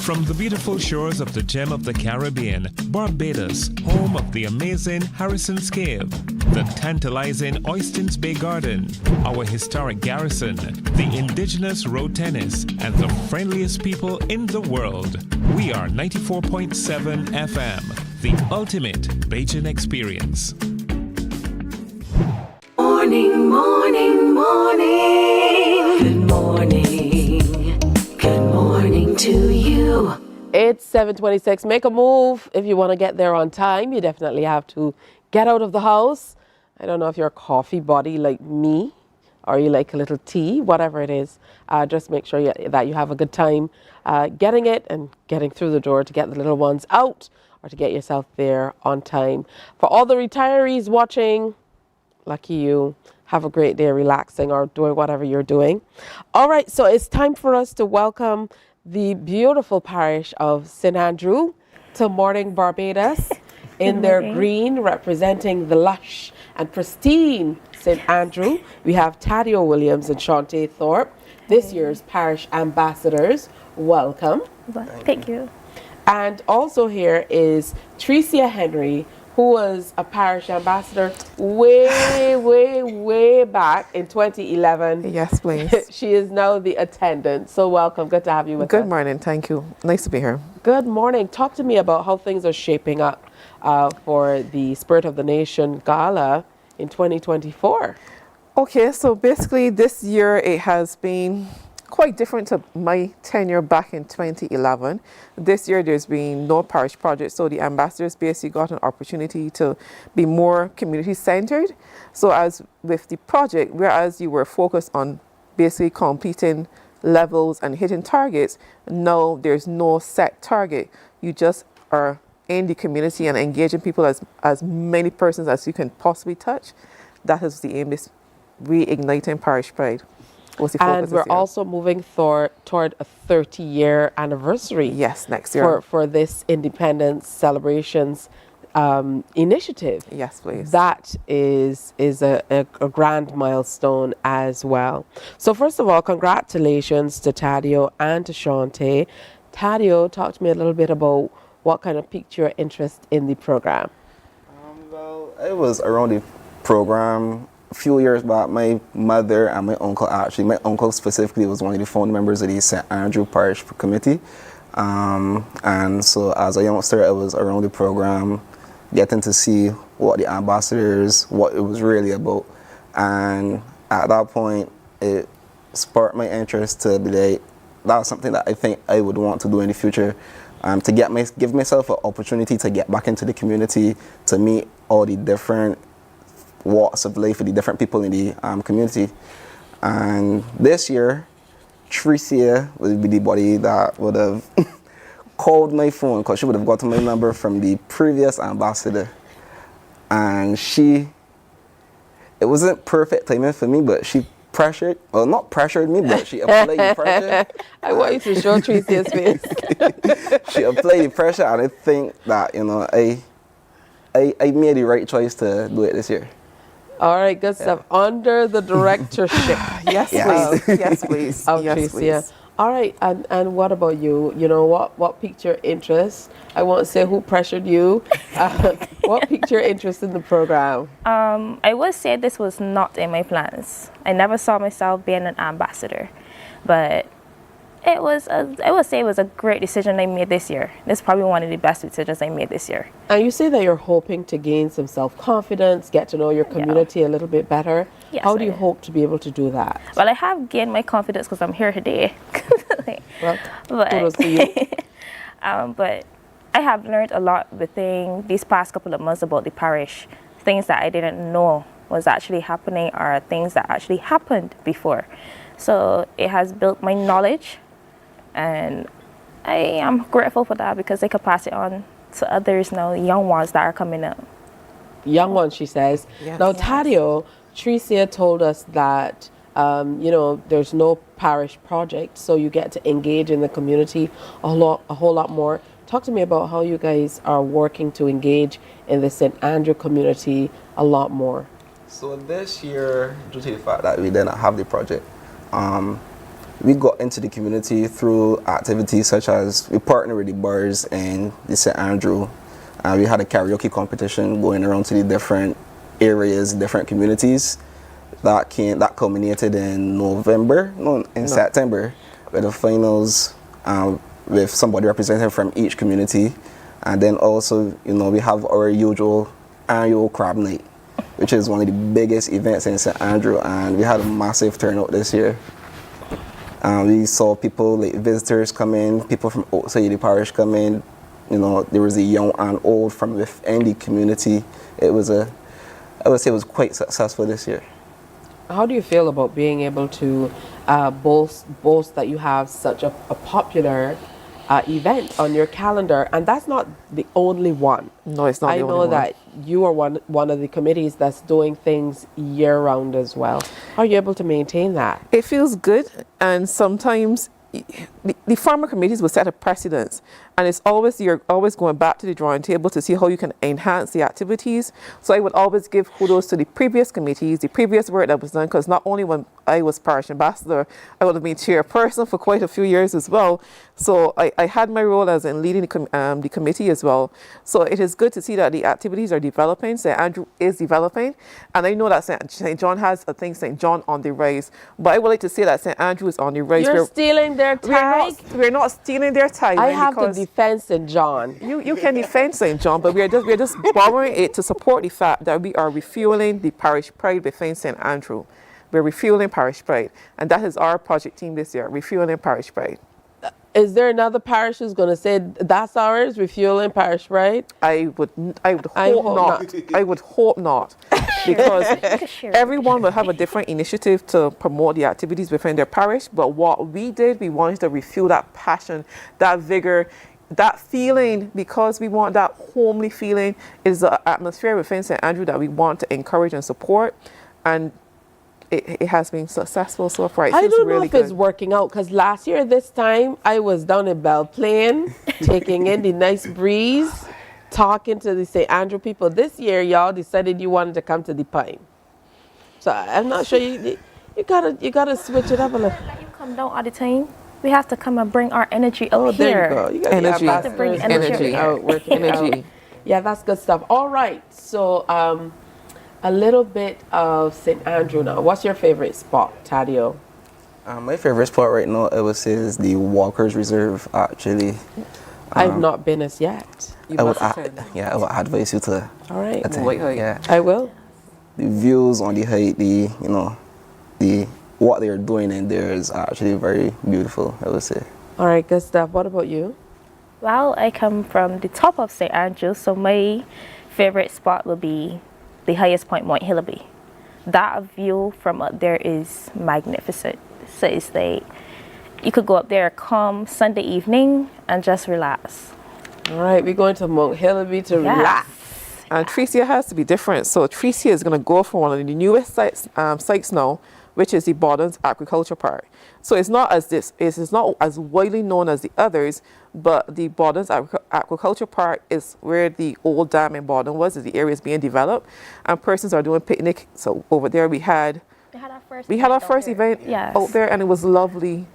[SPEAKER 1] From the beautiful shores of the gem of the Caribbean, Barbados, home of the amazing Harrison's Cave, the tantalizing Oystins Bay Garden, our historic garrison, the indigenous road tennis, and the friendliest people in the world. We are 94.7 FM, the ultimate Bajan experience.
[SPEAKER 3] Morning, morning, morning. Good morning. Good morning to you.
[SPEAKER 12] It's 7:26. Make a move if you want to get there on time. You definitely have to get out of the house. I don't know if you're a coffee body like me or you like a little tea, whatever it is. Just make sure that you have a good time getting it and getting through the door to get the little ones out or to get yourself there on time. For all the retirees watching, lucky you. Have a great day relaxing or doing whatever you're doing. All right, so it's time for us to welcome the beautiful parish of St. Andrew to Morning Barbados in their green, representing the lush and pristine St. Andrew. We have Tadio Williams and Shantae Thorpe, this year's parish ambassadors. Welcome.
[SPEAKER 14] Thank you.
[SPEAKER 12] And also here is Tricia Henry, who was a parish ambassador way back in 2011.
[SPEAKER 15] Yes, please.
[SPEAKER 12] She is now the attendant. So welcome. Good to have you with us.
[SPEAKER 15] Good morning. Thank you. Nice to be here.
[SPEAKER 12] Good morning. Talk to me about how things are shaping up for the Spirit of the Nation Gala in 2024.
[SPEAKER 15] Okay, so basically this year it has been quite different to my tenure back in 2011. This year there's been no parish project, so the ambassadors basically got an opportunity to be more community centered. So as with the project, whereas you were focused on basically completing levels and hitting targets, now there's no set target. You just are in the community and engaging people as many persons as you can possibly touch. That is the aim, is reigniting parish pride.
[SPEAKER 12] And we're also moving toward a 30-year anniversary.
[SPEAKER 15] Yes, next year.
[SPEAKER 12] For this independence celebrations initiative.
[SPEAKER 15] Yes, please.
[SPEAKER 12] That is a grand milestone as well. So first of all, congratulations to Tadio and to Shantae. Tadio, talk to me a little bit about what kind of piqued your interest in the program.
[SPEAKER 16] Well, it was around the program. A few years back, my mother and my uncle specifically was one of the founding members of the St. Andrew Parish Committee. And so as a youngster, I was around the program, getting to see what the ambassadors, what it was really about. And at that point, it sparked my interest to be like, that's something that I think I would want to do in the future. To give myself an opportunity to get back into the community, to meet all the different walks of life with the different people in the community. And this year, Tricia would be the body that would have called my phone, because she would have gotten my number from the previous ambassador. And it wasn't perfect timing for me, but she not pressured me, but she applied the pressure.
[SPEAKER 12] I want you to show Tricia's face.
[SPEAKER 16] She applied the pressure, and I think that, I made the right choice to do it this year.
[SPEAKER 12] All right, good stuff. Under the directorship.
[SPEAKER 15] Yes, please. Yes, please.
[SPEAKER 12] Of
[SPEAKER 15] Yes,
[SPEAKER 12] Tricia.
[SPEAKER 15] please.
[SPEAKER 12] All right, and what about you? You know, what piqued your interest? I won't say who pressured you. What piqued your interest in the program?
[SPEAKER 14] I would say this was not in my plans. I never saw myself being an ambassador, but I would say it was a great decision I made this year. This is probably one of the best decisions I made this year.
[SPEAKER 12] And you say that you're hoping to gain some self-confidence, get to know your community a little bit better.
[SPEAKER 14] Yes,
[SPEAKER 12] How do you hope to be able to do that?
[SPEAKER 14] Well, I have gained my confidence because I'm here today.
[SPEAKER 12] Well, kudos to you.
[SPEAKER 14] But I have learned a lot within these past couple of months about the parish. Things that I didn't know was actually happening, or things that actually happened before. So it has built my knowledge, and I am grateful for that, because I can pass it on to others now, young ones that are coming up.
[SPEAKER 12] Young ones, she says.
[SPEAKER 14] Yes.
[SPEAKER 12] Now, Tadio, Tricia told us that, there's no parish project, so you get to engage in the community a whole lot more. Talk to me about how you guys are working to engage in the St. Andrew community a lot more.
[SPEAKER 16] So this year, due to the fact that we didn't have the project, we got into the community through activities such as we partnered with the bars in the St. Andrew. We had a karaoke competition going around to the different areas, different communities. That culminated in September, with the finals with somebody represented from each community. And then also, we have our usual annual crab night, which is one of the biggest events in St. Andrew, and we had a massive turnout this year. We saw people, like visitors come in, people from outside the parish come in. You know, there was a young and old from within the community. I would say it was quite successful this year.
[SPEAKER 12] How do you feel about being able to boast that you have such a popular event on your calendar? And that's not the only one.
[SPEAKER 15] No, it's not
[SPEAKER 12] I
[SPEAKER 15] the only
[SPEAKER 12] know
[SPEAKER 15] one.
[SPEAKER 12] that you are one of the committees that's doing things year-round as well. How are you able to maintain that?
[SPEAKER 15] It feels good, and sometimes the farmer committees will set a precedence, and you're always going back to the drawing table to see how you can enhance the activities. So I would always give kudos to the previous committees, the previous work that was done, because not only when I was parish ambassador, I would have been chairperson for quite a few years as well. So I had my role as in leading the committee as well. So it is good to see that the activities are developing. St. Andrew is developing, and I know that St. John has a thing, St. John on the rise, but I would like to say that St. Andrew is on the rise.
[SPEAKER 12] You're stealing their tag?
[SPEAKER 15] We're not stealing their tag.
[SPEAKER 12] I have to defend St. John.
[SPEAKER 15] You can defend St. John, but we're just borrowing it to support the fact that we are refueling the parish pride within St. Andrew. We're refueling parish pride, and that is our project team this year, refueling parish pride.
[SPEAKER 12] Is there another parish who's going to say that's ours, refueling parish pride?
[SPEAKER 15] I would hope not. I would hope not, because everyone will have a different initiative to promote the activities within their parish. But what we did, we wanted to refuel that passion, that vigor, that feeling, because we want that homely feeling. Is the atmosphere within St. Andrew that we want to encourage and support, and it has been successful so far.
[SPEAKER 12] I don't know if it's working out, because last year this time I was down in Belle Plaine taking in the nice breeze, talking to the St. Andrew people. This year y'all decided you wanted to come to the Pine, so I'm not sure you gotta switch it up a little.
[SPEAKER 14] You come down all the time. We have to come and bring our energy out
[SPEAKER 12] There
[SPEAKER 14] here.
[SPEAKER 12] you go. You got
[SPEAKER 15] energy.
[SPEAKER 12] have to bring energy out, working out. Yeah, that's good stuff. All right, so a little bit of St. Andrew now. What's your favorite spot, Tadio?
[SPEAKER 16] My favorite spot right now, I would say, is the Walker's Reserve, actually.
[SPEAKER 12] I've not been as yet.
[SPEAKER 16] I would advise you to attend. Yeah.
[SPEAKER 12] I will.
[SPEAKER 16] The views on the height, what they're doing in there is actually very beautiful, I would say.
[SPEAKER 12] All right, good stuff. What about you?
[SPEAKER 14] Well, I come from the top of St. Andrew, so my favorite spot will be the highest point, Mount Hillaby. That view from up there is magnificent. So it's like you could go up there, come Sunday evening, and just relax.
[SPEAKER 12] All right, we're going to Mount Hillaby to relax.
[SPEAKER 15] And Tricia has to be different. So Tricia is going to go for one of the newest sites now, which is the Bordens Agriculture Park. So it's not as widely known as the others, but the Bordens Agriculture Park is where the old dam in Borden was. The area is being developed, and persons are doing picnic. So over there we had our first event out there, and it was lovely.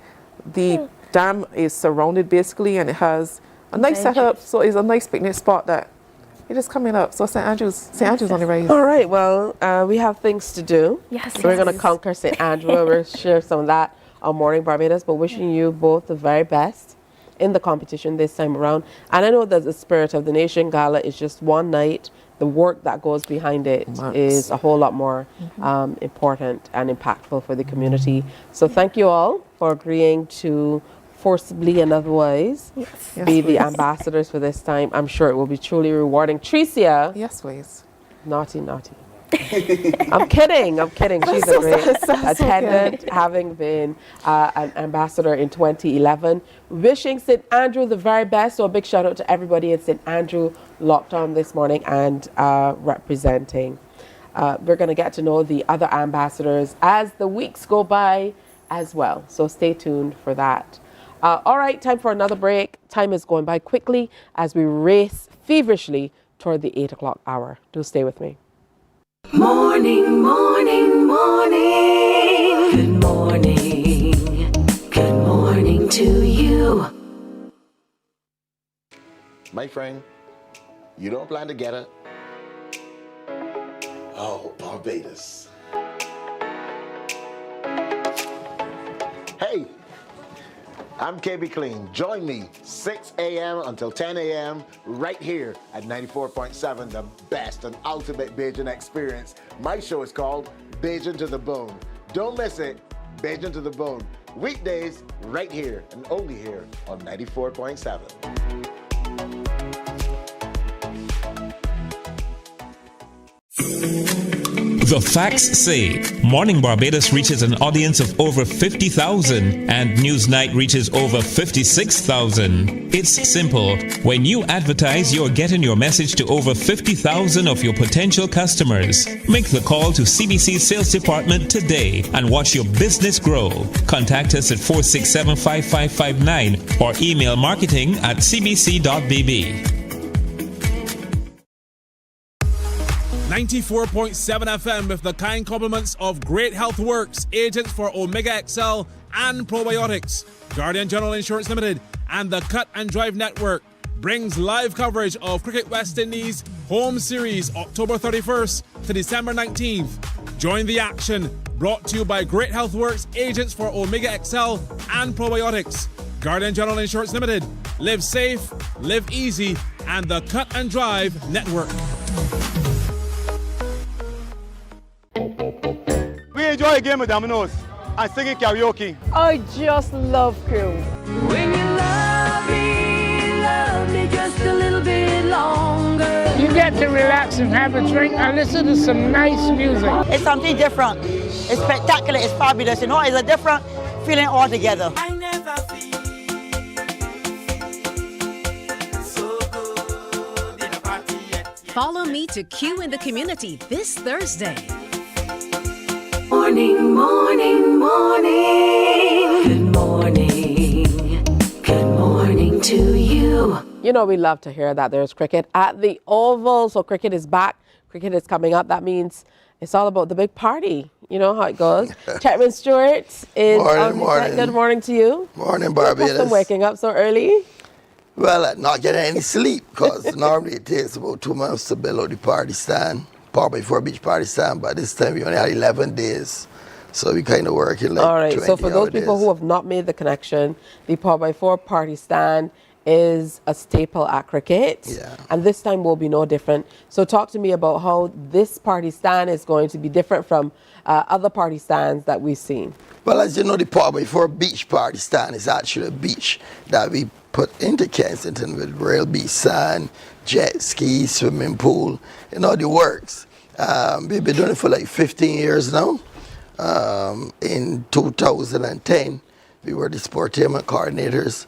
[SPEAKER 15] The dam is surrounded basically, and it has a nice setup. So it's a nice picnic spot that it is coming up. So St. Andrew's on the rise.
[SPEAKER 12] All right, well, we have things to do.
[SPEAKER 14] Yes.
[SPEAKER 12] We're going to conquer St. Andrew. We'll share some of that on Morning Barbados, but wishing you both the very best in the competition this time around. And I know that the Spirit of the Nation Gala is just one night. The work that goes behind it is a whole lot more important and impactful for the community. So thank you all for agreeing to forcibly and otherwise be the ambassadors for this time. I'm sure it will be truly rewarding. Tricia.
[SPEAKER 15] Yes, please.
[SPEAKER 12] Naughty. I'm kidding. She's a great attendant, having been an ambassador in 2011. Wishing St. Andrew the very best. So a big shout out to everybody at St. Andrew locked on this morning and representing. We're going to get to know the other ambassadors as the weeks go by as well. So stay tuned for that. All right, time for another break. Time is going by quickly as we race feverishly toward the 8 o'clock hour. Do stay with me.
[SPEAKER 3] Morning, morning, morning. Good morning. Good morning to you.
[SPEAKER 2] My friend, you don't plan to get it? Oh, Barbados. Hey, I'm KB Clean. Join me 6 a.m. until 10 a.m. right here at 94.7, the best and ultimate Bajan experience. My show is called Bajan to the Bone. Don't miss it. Bajan to the Bone. weekdays right here and only here on 94.7.
[SPEAKER 1] The facts say Morning Barbados reaches an audience of over 50,000 and Newsnight reaches over 56,000. It's simple. When you advertise, you're getting your message to over 50,000 of your potential customers. Make the call to CBC Sales Department today and watch your business grow. Contact us at 467-5559 or email marketing@cbc.bb.
[SPEAKER 10] 94.7 FM with the kind compliments of Great Health Works, agents for Omega XL and Probiotics, Guardian General Insurance Limited, and the Cut and Drive Network brings live coverage of Cricket West Indies Home Series October 31st to December 19th. Join the action, brought to you by Great Health Works, agents for Omega XL and Probiotics, Guardian General Insurance Limited. Live safe, live easy, and the Cut and Drive Network.
[SPEAKER 11] We enjoy a game of dominoes and singing karaoke.
[SPEAKER 17] I just love crew.
[SPEAKER 3] When you love me just a little bit longer.
[SPEAKER 13] You get to relax and have a drink and listen to some nice music.
[SPEAKER 4] It's something different. It's spectacular. It's fabulous. You know, it's a different feeling altogether.
[SPEAKER 3] I never feel so good in a party yet.
[SPEAKER 5] Follow me to Q in the Community this Thursday.
[SPEAKER 3] Morning, morning, morning. Good morning. Good morning to you.
[SPEAKER 12] You know, we love to hear that there's cricket at the Oval. So cricket is back. Cricket is coming up. That means it's all about the big party. You know how it goes. Chairman Stewart is
[SPEAKER 19] morning.
[SPEAKER 12] Good morning to you.
[SPEAKER 19] Morning, Barbados.
[SPEAKER 12] I'm waking up so early.
[SPEAKER 19] Well, not getting any sleep because normally it takes about 2 months to build out the party stand. Probably for beach party stand, but this time we only had 11 days. So we kind of working like
[SPEAKER 12] all right,
[SPEAKER 19] 20
[SPEAKER 12] so for those people
[SPEAKER 19] days.
[SPEAKER 12] who have not made the connection, the 4x4 party stand is a staple at cricket.
[SPEAKER 19] Yeah.
[SPEAKER 12] And this time will be no different. So talk to me about how this party stand is going to be different from other party stands that we've seen.
[SPEAKER 19] Well, as you know, the 4x4 beach party stand is actually a beach that we put into Kensington with rail beach sand, jet ski, swimming pool, the works. We've been doing it for like 15 years now. In 2010, we were the sportainment coordinators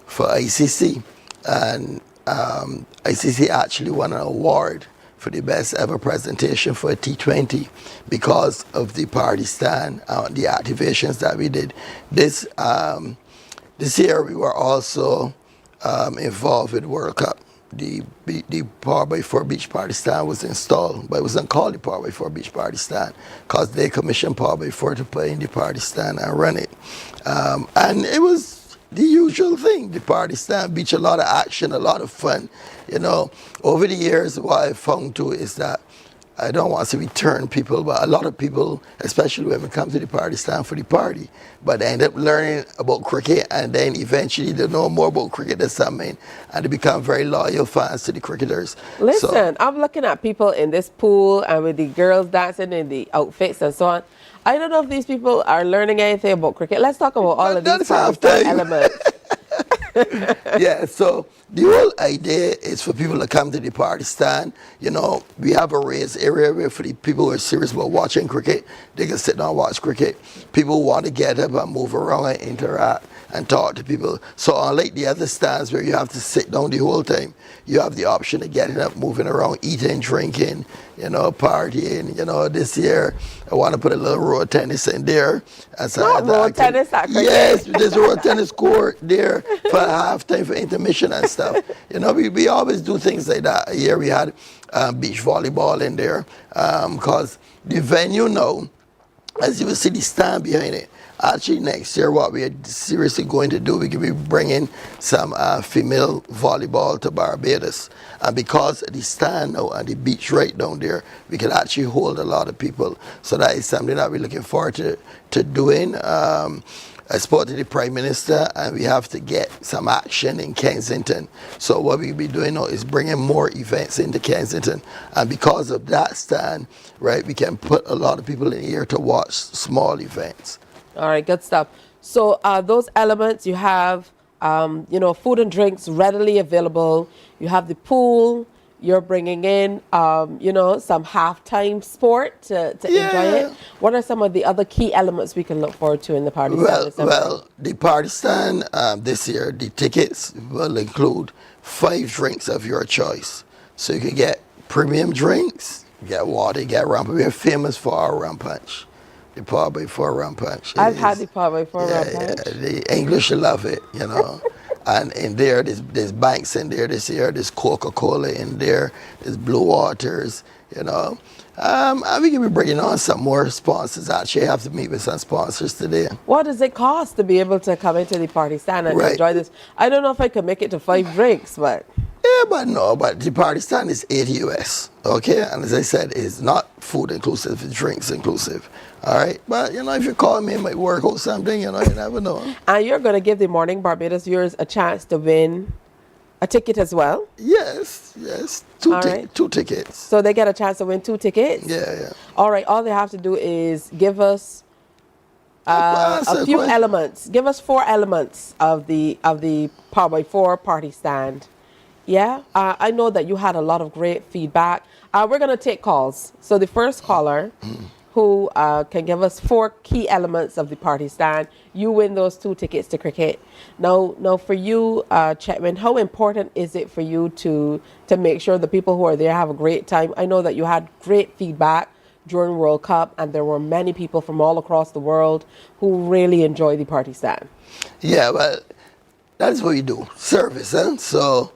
[SPEAKER 19] for ICC, and ICC actually won an award for the best ever presentation for a T20 because of the party stand, the activations that we did. This year we were also involved with World Cup. The Power by 4 Beach Party Stand was installed, but it wasn't called the Power by 4 Beach Party Stand because they commissioned Power by 4 to play in the party stand and run it. And it was the usual thing, the party stand, beach, a lot of action, a lot of fun. Over the years, what I found too is that I don't want to return people, but a lot of people, especially when we come to the party stand for the party, but they end up learning about cricket and then eventually they know more about cricket than something and they become very loyal fans to the cricketers.
[SPEAKER 12] Listen, I'm looking at people in this pool and with the girls dancing in the outfits and so on. I don't know if these people are learning anything about cricket. Let's talk about all of these elements.
[SPEAKER 19] Yeah, so the whole idea is for people to come to the party stand. We have a raised area where for the people who are serious about watching cricket, they can sit down and watch cricket. People who want to get up and move around and interact and talk to people. So unlike the other stands where you have to sit down the whole time, you have the option of getting up, moving around, eating, drinking, partying. This year I want to put a little road tennis in there.
[SPEAKER 12] Road tennis at cricket.
[SPEAKER 19] Yes, there's a road tennis court there for halftime, for intermission and stuff. We always do things like that. Here we had beach volleyball in there because the venue now, as you will see the stand behind it, actually next year what we are seriously going to do, we could be bringing some female volleyball to Barbados. And because of the stand now and the beach right down there, we can actually hold a lot of people. So that is something that we're looking forward to doing. I spoke to the Prime Minister and we have to get some action in Kensington. So what we'll be doing now is bringing more events into Kensington. And because of that stand, right, we can put a lot of people in here to watch small events.
[SPEAKER 12] All right, good stuff. So those elements you have, food and drinks readily available. You have the pool. You're bringing in, some halftime sport to enjoy it. What are some of the other key elements we can look forward to in the party stand?
[SPEAKER 19] Well, the party stand this year, the tickets will include 5 drinks of your choice. So you can get premium drinks, get water, get rum. We're famous for our rum punch. The par-by-4 rum punch.
[SPEAKER 12] I've had the par-by-4 rum punch.
[SPEAKER 19] Yeah, the English love it, And in there, there's banks in there this year. There's Coca-Cola in there. There's Blue Waters, And we can be bringing on some more sponsors. Actually, I have to meet with some sponsors today.
[SPEAKER 12] What does it cost to be able to come into the party stand and enjoy this? I don't know if I can make it to 5 drinks, but...
[SPEAKER 19] Yeah, but the party stand is $80 US, okay? And as I said, it's not food inclusive, it's drinks inclusive, all right? But, if you call me, it might work out something, you never know.
[SPEAKER 12] And you're going to give the Morning Barbados viewers a chance to win a ticket as well?
[SPEAKER 19] Yes. Two tickets.
[SPEAKER 12] So they get a chance to win 2 tickets?
[SPEAKER 19] Yeah.
[SPEAKER 12] All right, all they have to do is give us a few elements. Give us 4 elements of the par-by-4 party stand. Yeah, I know that you had a lot of great feedback. We're going to take calls. So the first caller who can give us 4 key elements of the party stand, you win those 2 tickets to cricket. Now for you, Chetwynd, how important is it for you to make sure the people who are there have a great time? I know that you had great feedback during World Cup, and there were many people from all across the world who really enjoy the party stand.
[SPEAKER 19] Yeah, well, that's what we do, service, huh? So...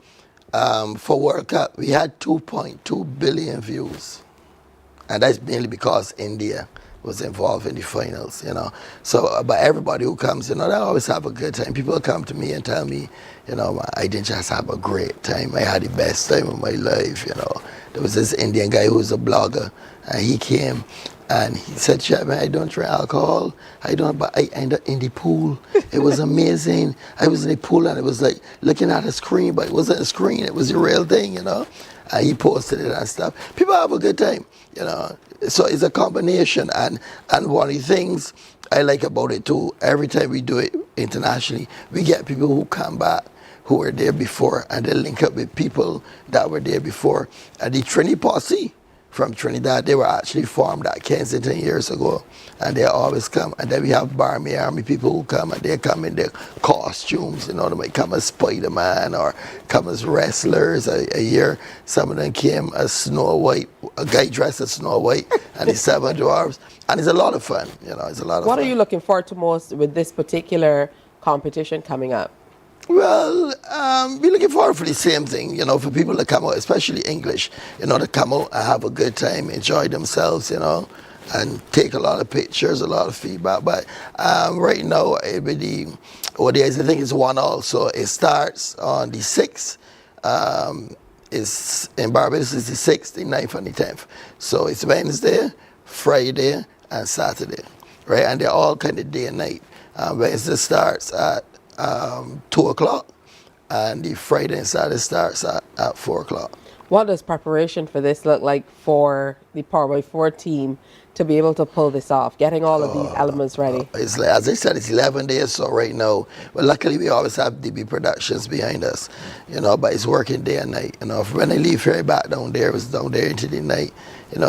[SPEAKER 19] for World Cup, we had 2.2 billion views. And that's mainly because India was involved in the finals, So, but everybody who comes, they always have a good time. People come to me and tell me, I didn't just have a great time. I had the best time of my life, There was this Indian guy who was a blogger, and he came. And he said, Chapman, I don't drink alcohol. But I ended up in the pool. It was amazing. I was in the pool and it was like looking at a screen, but it wasn't a screen. It was the real thing, And he posted it and stuff. People have a good time, So it's a combination. And one of the things I like about it too, every time we do it internationally, we get people who come back who were there before, and they link up with people that were there before. And the Trinity Posse from Trinidad, they were actually formed at Kensington years ago, and they always come. And then we have Barmy Army people who come, and they come in their costumes, They might come as Spider-Man or come as wrestlers. A year, some of them came as Snow White, a guy dressed as Snow White, and the 7 dwarfs. And it's a lot of fun, it's a lot of fun.
[SPEAKER 12] What are you looking forward to most with this particular competition coming up?
[SPEAKER 19] Well, we're looking forward for the same thing, for people to come out, especially English, to come out and have a good time, enjoy themselves, and take a lot of pictures, a lot of feedback. But right now, I think it's 1-1. So it starts on the 6th. It's in Barbados, it's the 6th, the 9th, and the 10th. So it's Wednesday, Friday, and Saturday, right? And they're all kind of day and night. Wednesday starts at 2 o'clock, and the Friday and Saturday starts at 4 o'clock.
[SPEAKER 12] What does preparation for this look like for the par-by-4 team to be able to pull this off, getting all of these elements ready?
[SPEAKER 19] It's like, as I said, it's 11 days, so right now, well, luckily we always have DB Productions behind us, but it's working day and night. When I leave here back down there, it's down there into the night,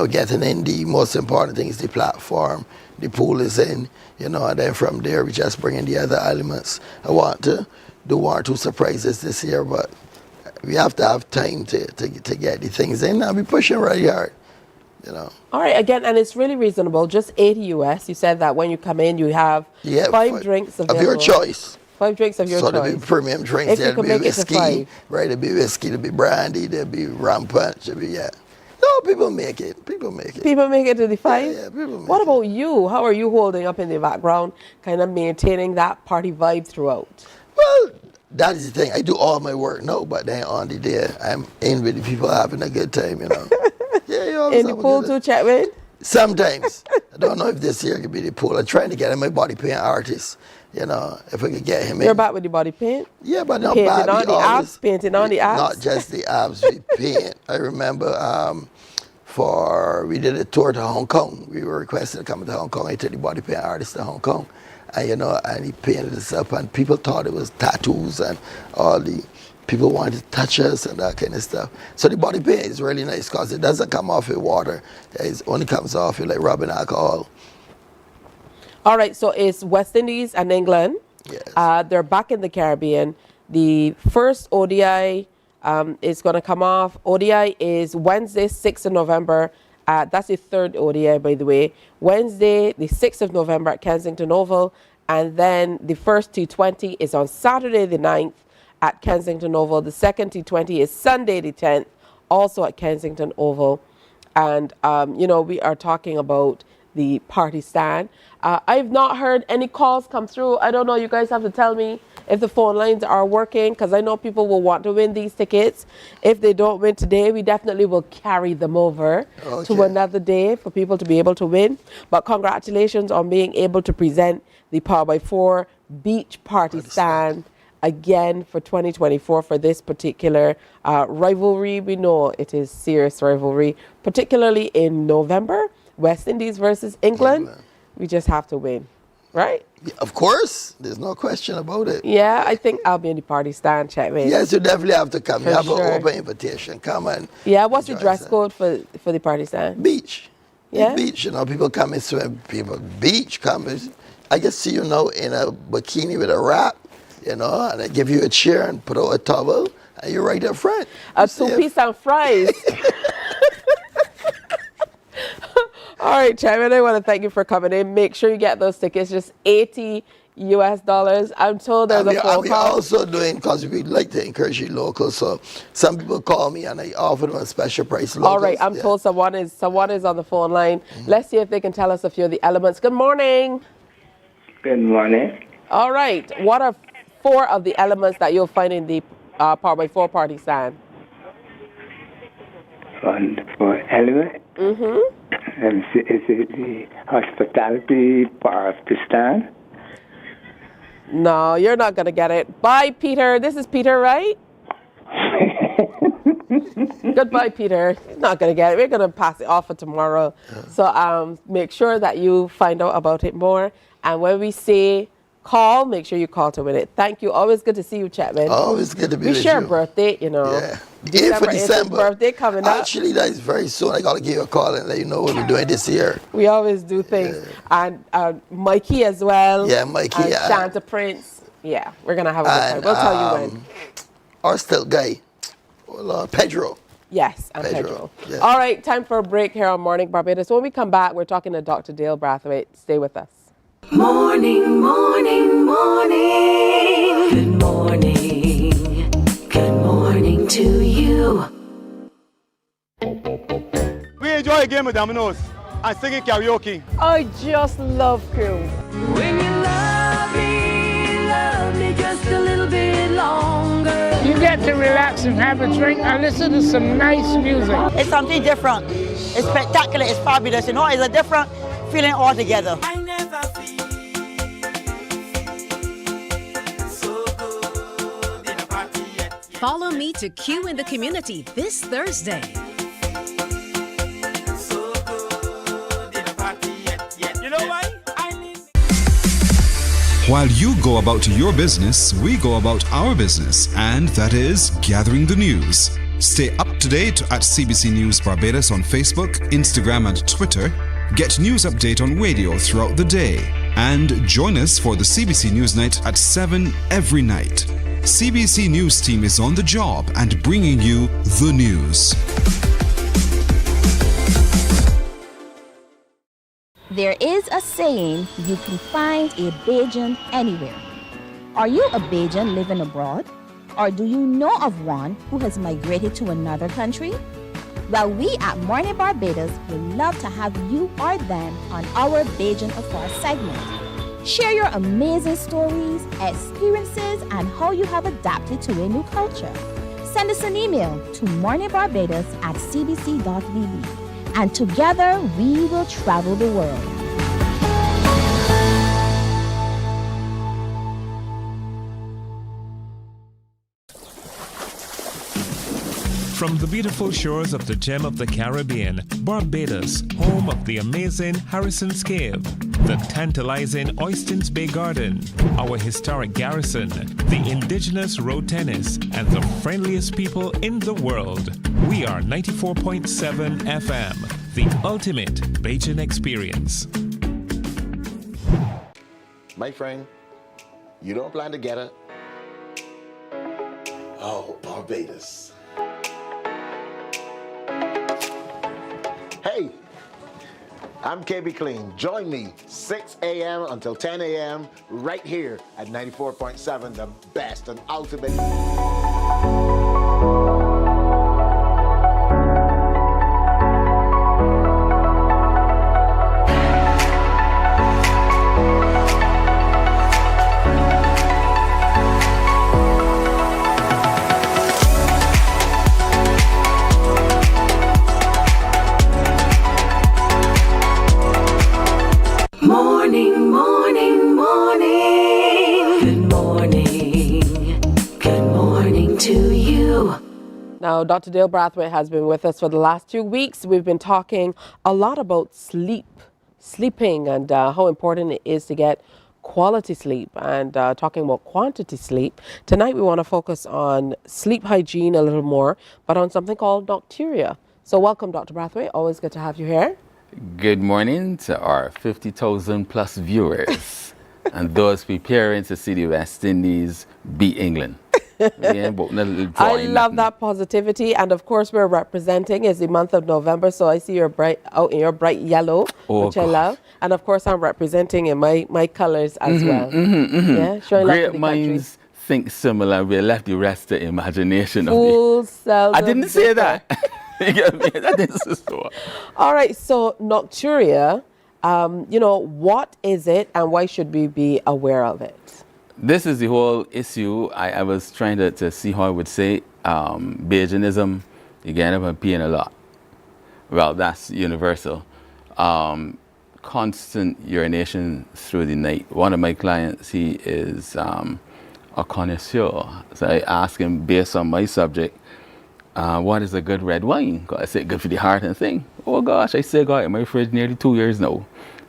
[SPEAKER 19] getting in. The most important thing is the platform. The pool is in, and then from there we just bring in the other elements. I want to do 1 or 2 surprises this year, but we have to have time to get the things in. I'll be pushing really hard,
[SPEAKER 12] All right, again, and it's really reasonable, just $80 US. You said that when you come in, you have 5 drinks available.
[SPEAKER 19] Of your choice.
[SPEAKER 12] 5 drinks of your choice.
[SPEAKER 19] So there'll be premium drinks.
[SPEAKER 12] If you can make it to 5.
[SPEAKER 19] Right, there'll be whiskey, there'll be brandy, there'll be rum punch, No, people make it. People make it.
[SPEAKER 12] People make it to the 5?
[SPEAKER 19] Yeah, people make
[SPEAKER 12] What about you? How are you holding up in the background, kind of maintaining that party vibe throughout?
[SPEAKER 19] Well, that is the thing. I do all my work now, but then on the day, I'm in with the people having a good time, Yeah,
[SPEAKER 12] in the pool too, Chetwynd?
[SPEAKER 19] Sometimes. I don't know if this year could be the pool. I'm trying to get him my body paint artist. If I could get him in.
[SPEAKER 12] You're back with the body paint?
[SPEAKER 19] Yeah, but not
[SPEAKER 12] painting on the abs, painting on the abs.
[SPEAKER 19] Not just the abs, we paint. I remember we did a tour to Hong Kong. We were requested to come to Hong Kong. I took the body paint artist to Hong Kong. and and he painted us up, and people thought it was tattoos, and all the people wanted to touch us and that kind of stuff. So the body paint is really nice because it doesn't come off with water. It only comes off with like rubbing alcohol.
[SPEAKER 12] All right, so it's West Indies and England.
[SPEAKER 19] Yes.
[SPEAKER 12] They're back in the Caribbean. The first ODI is going to come off. ODI is Wednesday, 6th of November. That's the third ODI, by the way. Wednesday, the 6th of November at Kensington Oval. And then the first T20 is on Saturday, the 9th at Kensington Oval. The second T20 is Sunday, the 10th, also at Kensington Oval. And, we are talking about the party stand. I've not heard any calls come through. I don't know. You guys have to tell me if the phone lines are working, because I know people will want to win these tickets. If they don't win today, we definitely will carry them over to another day for people to be able to win. But congratulations on being able to present the Power by 4 Beach Party Stand again for 2024 for this particular rivalry. We know it is serious rivalry, particularly in November. West Indies versus England. We just have to win, right?
[SPEAKER 19] Yeah, of course. There's no question about it.
[SPEAKER 12] Yeah, I think I'll be in the party stand, Chetwin.
[SPEAKER 19] Yes, you definitely have to come.
[SPEAKER 12] For
[SPEAKER 19] You have
[SPEAKER 12] sure.
[SPEAKER 19] an open invitation. Come and
[SPEAKER 12] Yeah, what's the dress code for the party stand?
[SPEAKER 19] Beach.
[SPEAKER 12] Yeah?
[SPEAKER 19] Beach, people come and swim. People, beach, come. I just see you now in a bikini with a wrap, and they give you a chair and put out a towel, and you're right up front.
[SPEAKER 12] A two-piece and fries. All right, Chairman, I want to thank you for coming in. Make sure you get those tickets, just $80 US. I'm told there's a phone
[SPEAKER 19] We're
[SPEAKER 12] call.
[SPEAKER 19] also doing, because we like to encourage the locals, so some people call me and I offer them a special price. Locals.
[SPEAKER 12] All right, I'm told someone is on the phone line. Let's see if they can tell us a few of the elements. Good morning.
[SPEAKER 18] Good morning.
[SPEAKER 12] All right, what are 4 of the elements that you'll find in the Power by 4 party stand?
[SPEAKER 18] For element?
[SPEAKER 12] Mm-hmm.
[SPEAKER 18] Is it the hospitality part of the stand?
[SPEAKER 12] No, you're not going to get it. Bye, Peter. This is Peter, right? Goodbye, Peter. He's not going to get it. We're going to pass it off for tomorrow. So make sure that you find out about it more. And when we say call, make sure you call to win it. Thank you. Always good to see you, Chapman.
[SPEAKER 19] Always good to be with you.
[SPEAKER 12] We share a birthday,
[SPEAKER 19] Yeah.
[SPEAKER 12] December. Birthday coming up.
[SPEAKER 19] Actually, that is very soon. I got to give you a call and let you know what we're doing this year.
[SPEAKER 12] We always do things. And Mikey as well.
[SPEAKER 19] Yeah, Mikey.
[SPEAKER 12] And Santa Prince. Yeah, we're going to have a good time. We'll tell you when.
[SPEAKER 19] Our still guy, Pedro.
[SPEAKER 12] Yes, and Pedro.
[SPEAKER 19] Yeah.
[SPEAKER 12] All right, time for a break here on Morning Barbados. When we come back, we're talking to Dr. Dale Brathwaite. Stay with us.
[SPEAKER 3] Morning, morning, morning. Good morning. Good morning to you.
[SPEAKER 11] We enjoy a game of dominoes and singing karaoke.
[SPEAKER 17] I just love crew.
[SPEAKER 3] When you love me just a little bit longer.
[SPEAKER 13] You get to relax and have a drink and listen to some nice music.
[SPEAKER 4] It's something different. It's spectacular. It's fabulous. It's a different feeling altogether.
[SPEAKER 5] Follow me to Q in the community this Thursday.
[SPEAKER 11] You know why?
[SPEAKER 6] While you go about your business, we go about our business, and that is gathering the news. Stay up to date at CBC News Barbados on Facebook, Instagram, and Twitter. Get news update on radio throughout the day. And join us for the CBC News Night at 7 every night. CBC News team is on the job and bringing you the news.
[SPEAKER 7] There is a saying, you can find a Bajan anywhere. Are you a Bajan living abroad? Or do you know of one who has migrated to another country? Well, we at Mornin Barbados would love to have you or them on our Bajan Affair segment. Share your amazing stories, experiences, and how you have adapted to a new culture. Send us an email to morninbarbados@cbc.vb, and together we will travel the world.
[SPEAKER 1] From the beautiful shores of the gem of the Caribbean, Barbados, home of the amazing Harrison Scave, the tantalizing Oystins Bay Garden, our historic garrison, the indigenous road tennis, and the friendliest people in the world. We are 94.7 FM, the ultimate Bajan experience.
[SPEAKER 2] My friend, you don't plan to get it? Oh, Barbados. Hey, I'm KB Clean. Join me 6 a.m. until 10 a.m. right here at 94.7, the best and ultimate.
[SPEAKER 3] Morning, morning, morning. Good morning. Good morning to you.
[SPEAKER 12] Now, Dr. Dale Brathwaite has been with us for the last 2 weeks. We've been talking a lot about sleeping, and how important it is to get quality sleep, and talking about quantity sleep. Tonight, we want to focus on sleep hygiene a little more, but on something called nocturia. So welcome, Dr. Brathwaite. Always good to have you here.
[SPEAKER 20] Good morning to our 50,000 plus viewers and those preparing to see the West Indies beat England.
[SPEAKER 12] I love that positivity, and of course we're representing is the month of November, so I see you're out in your bright yellow, which I love, and of course I'm representing in my colors as well. Yeah, showing love to
[SPEAKER 20] Great
[SPEAKER 12] the
[SPEAKER 20] minds think similar. We left the rest to imagination.
[SPEAKER 12] Fools
[SPEAKER 20] I didn't say that. You get me? That is so.
[SPEAKER 12] All right, so nocturia, what is it and why should we be aware of it?
[SPEAKER 20] This is the whole issue. I was trying to see how I would say Bajanism. You get up and peeing a lot. Well, that's universal. Constant urination through the night. One of my clients, he is a connoisseur. So I asked him, based on my subject, what is a good red wine? I said, good for the heart and thing. Oh gosh, I still got it in my fridge nearly 2 years now.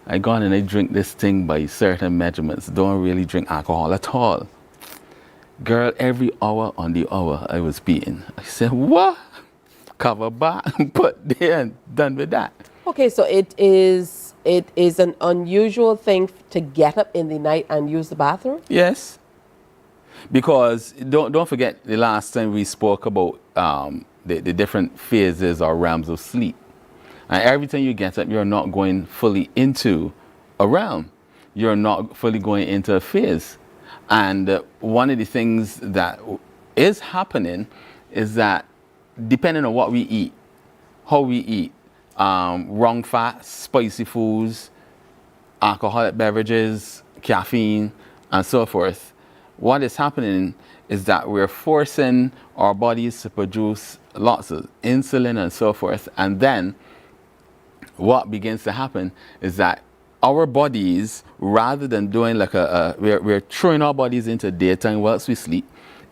[SPEAKER 20] I go on and I drink this thing by certain measurements. Don't really drink alcohol at all. Girl, every hour on the hour I was peeing. I said, what? Cover back and put there and done with that.
[SPEAKER 12] Okay, so it is an unusual thing to get up in the night and use the bathroom?
[SPEAKER 20] Yes. Because don't forget the last time we spoke about the different phases or realms of sleep. And every time you get up, you're not going fully into a realm. You're not fully going into a phase. And one of the things that is happening is that depending on what we eat, how we eat, wrong fats, spicy foods, alcoholic beverages, caffeine, and so forth, what is happening is that we're forcing our bodies to produce lots of insulin and so forth. And then what begins to happen is that our bodies, rather than doing like we're throwing our bodies into daytime whilst we sleep.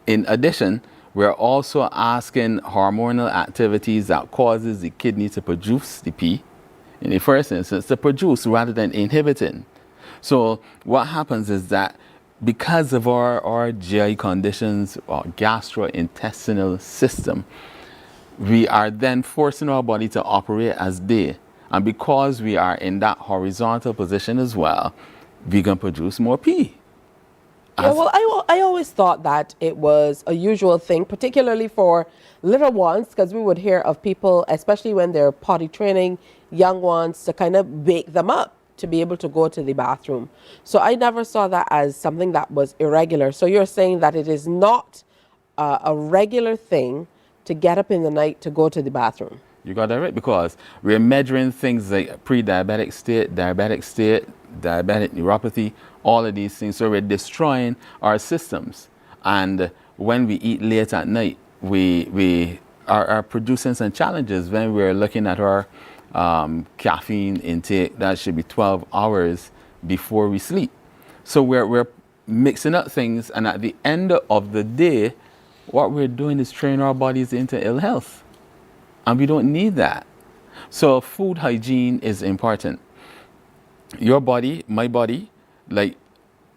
[SPEAKER 20] In addition, we're also asking hormonal activities that causes the kidney to produce the pee, in the first instance, to produce rather than inhibiting. So what happens is that because of our GI conditions, our gastrointestinal system, we are then forcing our body to operate as day. And because we are in that horizontal position as well, we can produce more pee.
[SPEAKER 12] Yeah, well, I always thought that it was a usual thing, particularly for little ones, because we would hear of people, especially when they're potty training young ones, to kind of wake them up to be able to go to the bathroom. So I never saw that as something that was irregular. So you're saying that it is not a regular thing to get up in the night to go to the bathroom?
[SPEAKER 20] You got that right, because we're measuring things like pre-diabetic state, diabetic neuropathy, all of these things. So we're destroying our systems. And when we eat late at night, we are producing some challenges when we're looking at our caffeine intake. That should be 12 hours before we sleep. So we're mixing up things, and at the end of the day, what we're doing is training our bodies into ill health. And we don't need that. So food hygiene is important. your body, my body, like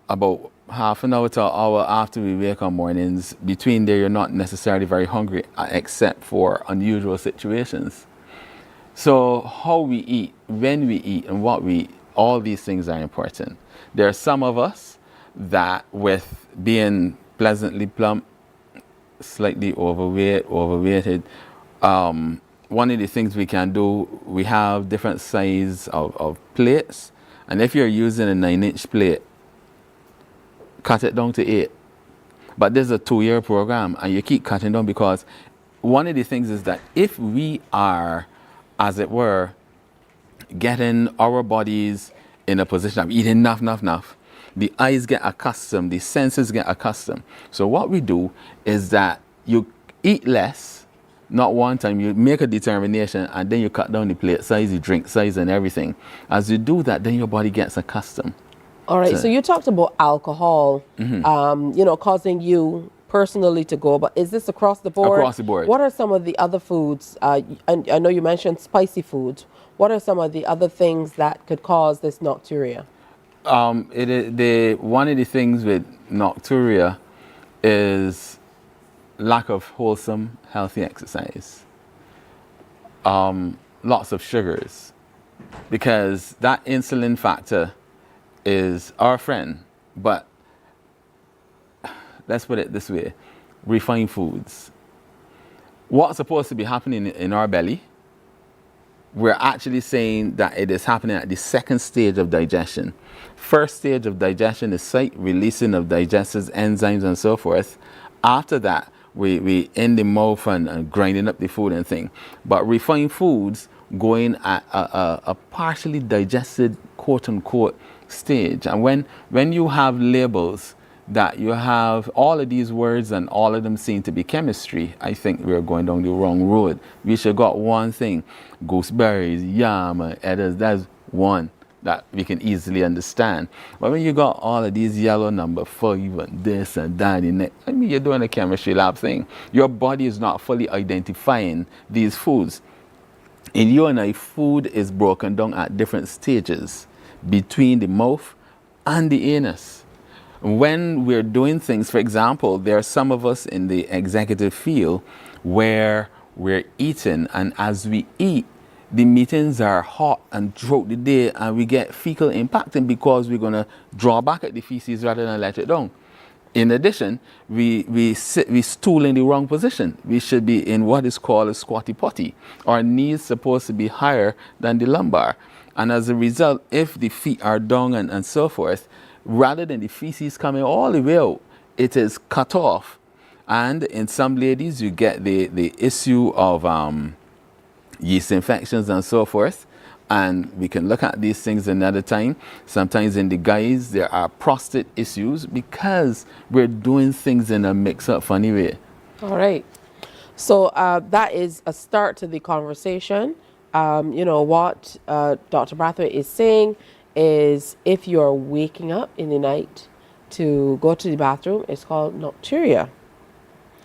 [SPEAKER 20] about half an hour to an hour after we wake up mornings, between there you're not necessarily very hungry except for unusual situations. So how we eat, when we eat, and what we eat, all these things are important. There are some of us that with being pleasantly plump, slightly overweighted, one of the things we can do, we have different size of plates, and if you're using a 9-inch plate, cut it down to 8. But there's a 2-year program, and you keep cutting down, because one of the things is that if we are, as it were, getting our bodies in a position of eating enough, the eyes get accustomed, the senses get accustomed. So what we do is that you eat less, not one time, you make a determination, and then you cut down the plate size, the drink size, and everything. As you do that, then your body gets accustomed.
[SPEAKER 12] All right, so you talked about alcohol, causing you personally to go, but is this across the board?
[SPEAKER 20] Across the board.
[SPEAKER 12] What are some of the other foods? I know you mentioned spicy foods. What are some of the other things that could cause this nocturia?
[SPEAKER 20] One of the things with nocturia is lack of wholesome, healthy exercise. Lots of sugars, because that insulin factor is our friend, but let's put it this way, refined foods. What's supposed to be happening in our belly, we're actually saying that it is happening at the second stage of digestion. First stage of digestion is site releasing of digestives, enzymes, and so forth. After that, we in the mouth and grinding up the food and thing. But refined foods going at a partially digested, quote unquote, stage. And when you have labels that you have all of these words and all of them seem to be chemistry, I think we're going down the wrong road. We should got one thing, gooseberries, yam, others, that's one that we can easily understand. But when you got all of these yellow number 5 and this and that, I mean, you're doing a chemistry lab thing. Your body is not fully identifying these foods. In you and I, food is broken down at different stages between the mouth and the anus. When we're doing things, for example, there are some of us in the executive field where we're eating, and as we eat, the meetings are hot and throughout the day, and we get fecal impacting because we're going to draw back at the feces rather than let it down. In addition, we stool in the wrong position. We should be in what is called a squatty potty. Our knees supposed to be higher than the lumbar. And as a result, if the feet are down and so forth, rather than the feces coming all the way out, it is cut off. And in some ladies, you get the issue of yeast infections and so forth. And we can look at these things another time. Sometimes in the guys, there are prostate issues because we're doing things in a mix-up funny way.
[SPEAKER 12] All right. So that is a start to the conversation. What Dr. Brathwaite is saying is if you're waking up in the night to go to the bathroom, it's called nocturia.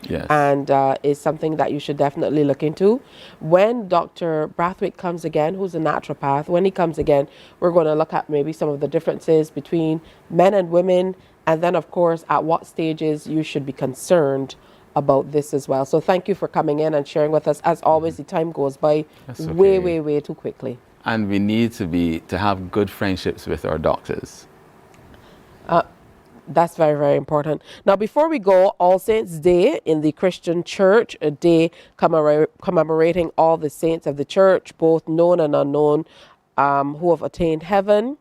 [SPEAKER 20] Yes.
[SPEAKER 12] And is something that you should definitely look into. When Dr. Brathwaite comes again, who's a naturopath, when he comes again, we're going to look at maybe some of the differences between men and women, and then, of course, at what stages you should be concerned about this as well. So thank you for coming in and sharing with us. As always, the time goes by way too quickly.
[SPEAKER 20] And we need to have good friendships with our doctors.
[SPEAKER 12] That's very, very important. Now, before we go, All Saints Day in the Christian Church, a day commemorating all the saints of the church, both known and unknown, who have attained heaven.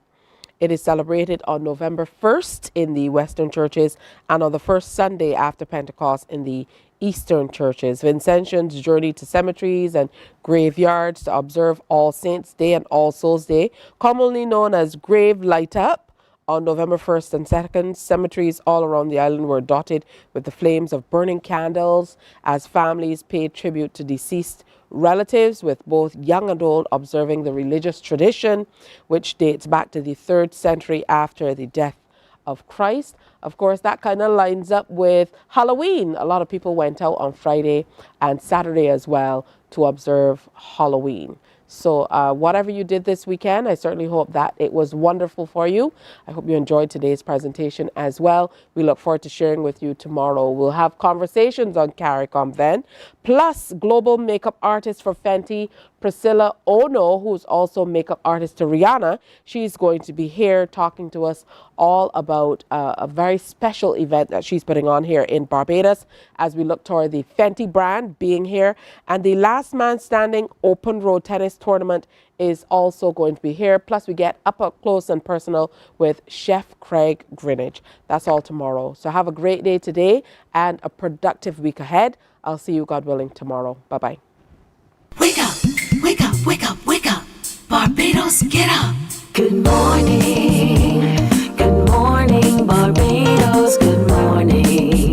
[SPEAKER 12] It is celebrated on November 1st in the Western churches and on the first Sunday after Pentecost in the Eastern churches. Vincentians journey to cemeteries and graveyards to observe All Saints Day and All Souls Day, commonly known as Grave Light Up. On November 1st and 2nd, cemeteries all around the island were dotted with the flames of burning candles as families paid tribute to deceased relatives, with both young and old observing the religious tradition, which dates back to the 3rd century after the death of Christ. Of course, that kind of lines up with Halloween. A lot of people went out on Friday and Saturday as well to observe Halloween. So whatever you did this weekend, I certainly hope that it was wonderful for you. I hope you enjoyed today's presentation as well. We look forward to sharing with you tomorrow. We'll have conversations on CARICOM then, plus global makeup artist for Fenty, Priscilla Ono, who's also makeup artist to Rihanna. She's going to be here talking to us all about a very special event that she's putting on here in Barbados as we look toward the Fenty brand being here. And the Last Man Standing Open Road Tennis Tournament is also going to be here. Plus, we get up close and personal with Chef Craig Greenidge. That's all tomorrow. So have a great day today and a productive week ahead. I'll see you, God willing, tomorrow. Bye-bye.
[SPEAKER 3] Wake up, wake up, wake up, wake up. Barbados, get up. Good morning, Barbados, good morning.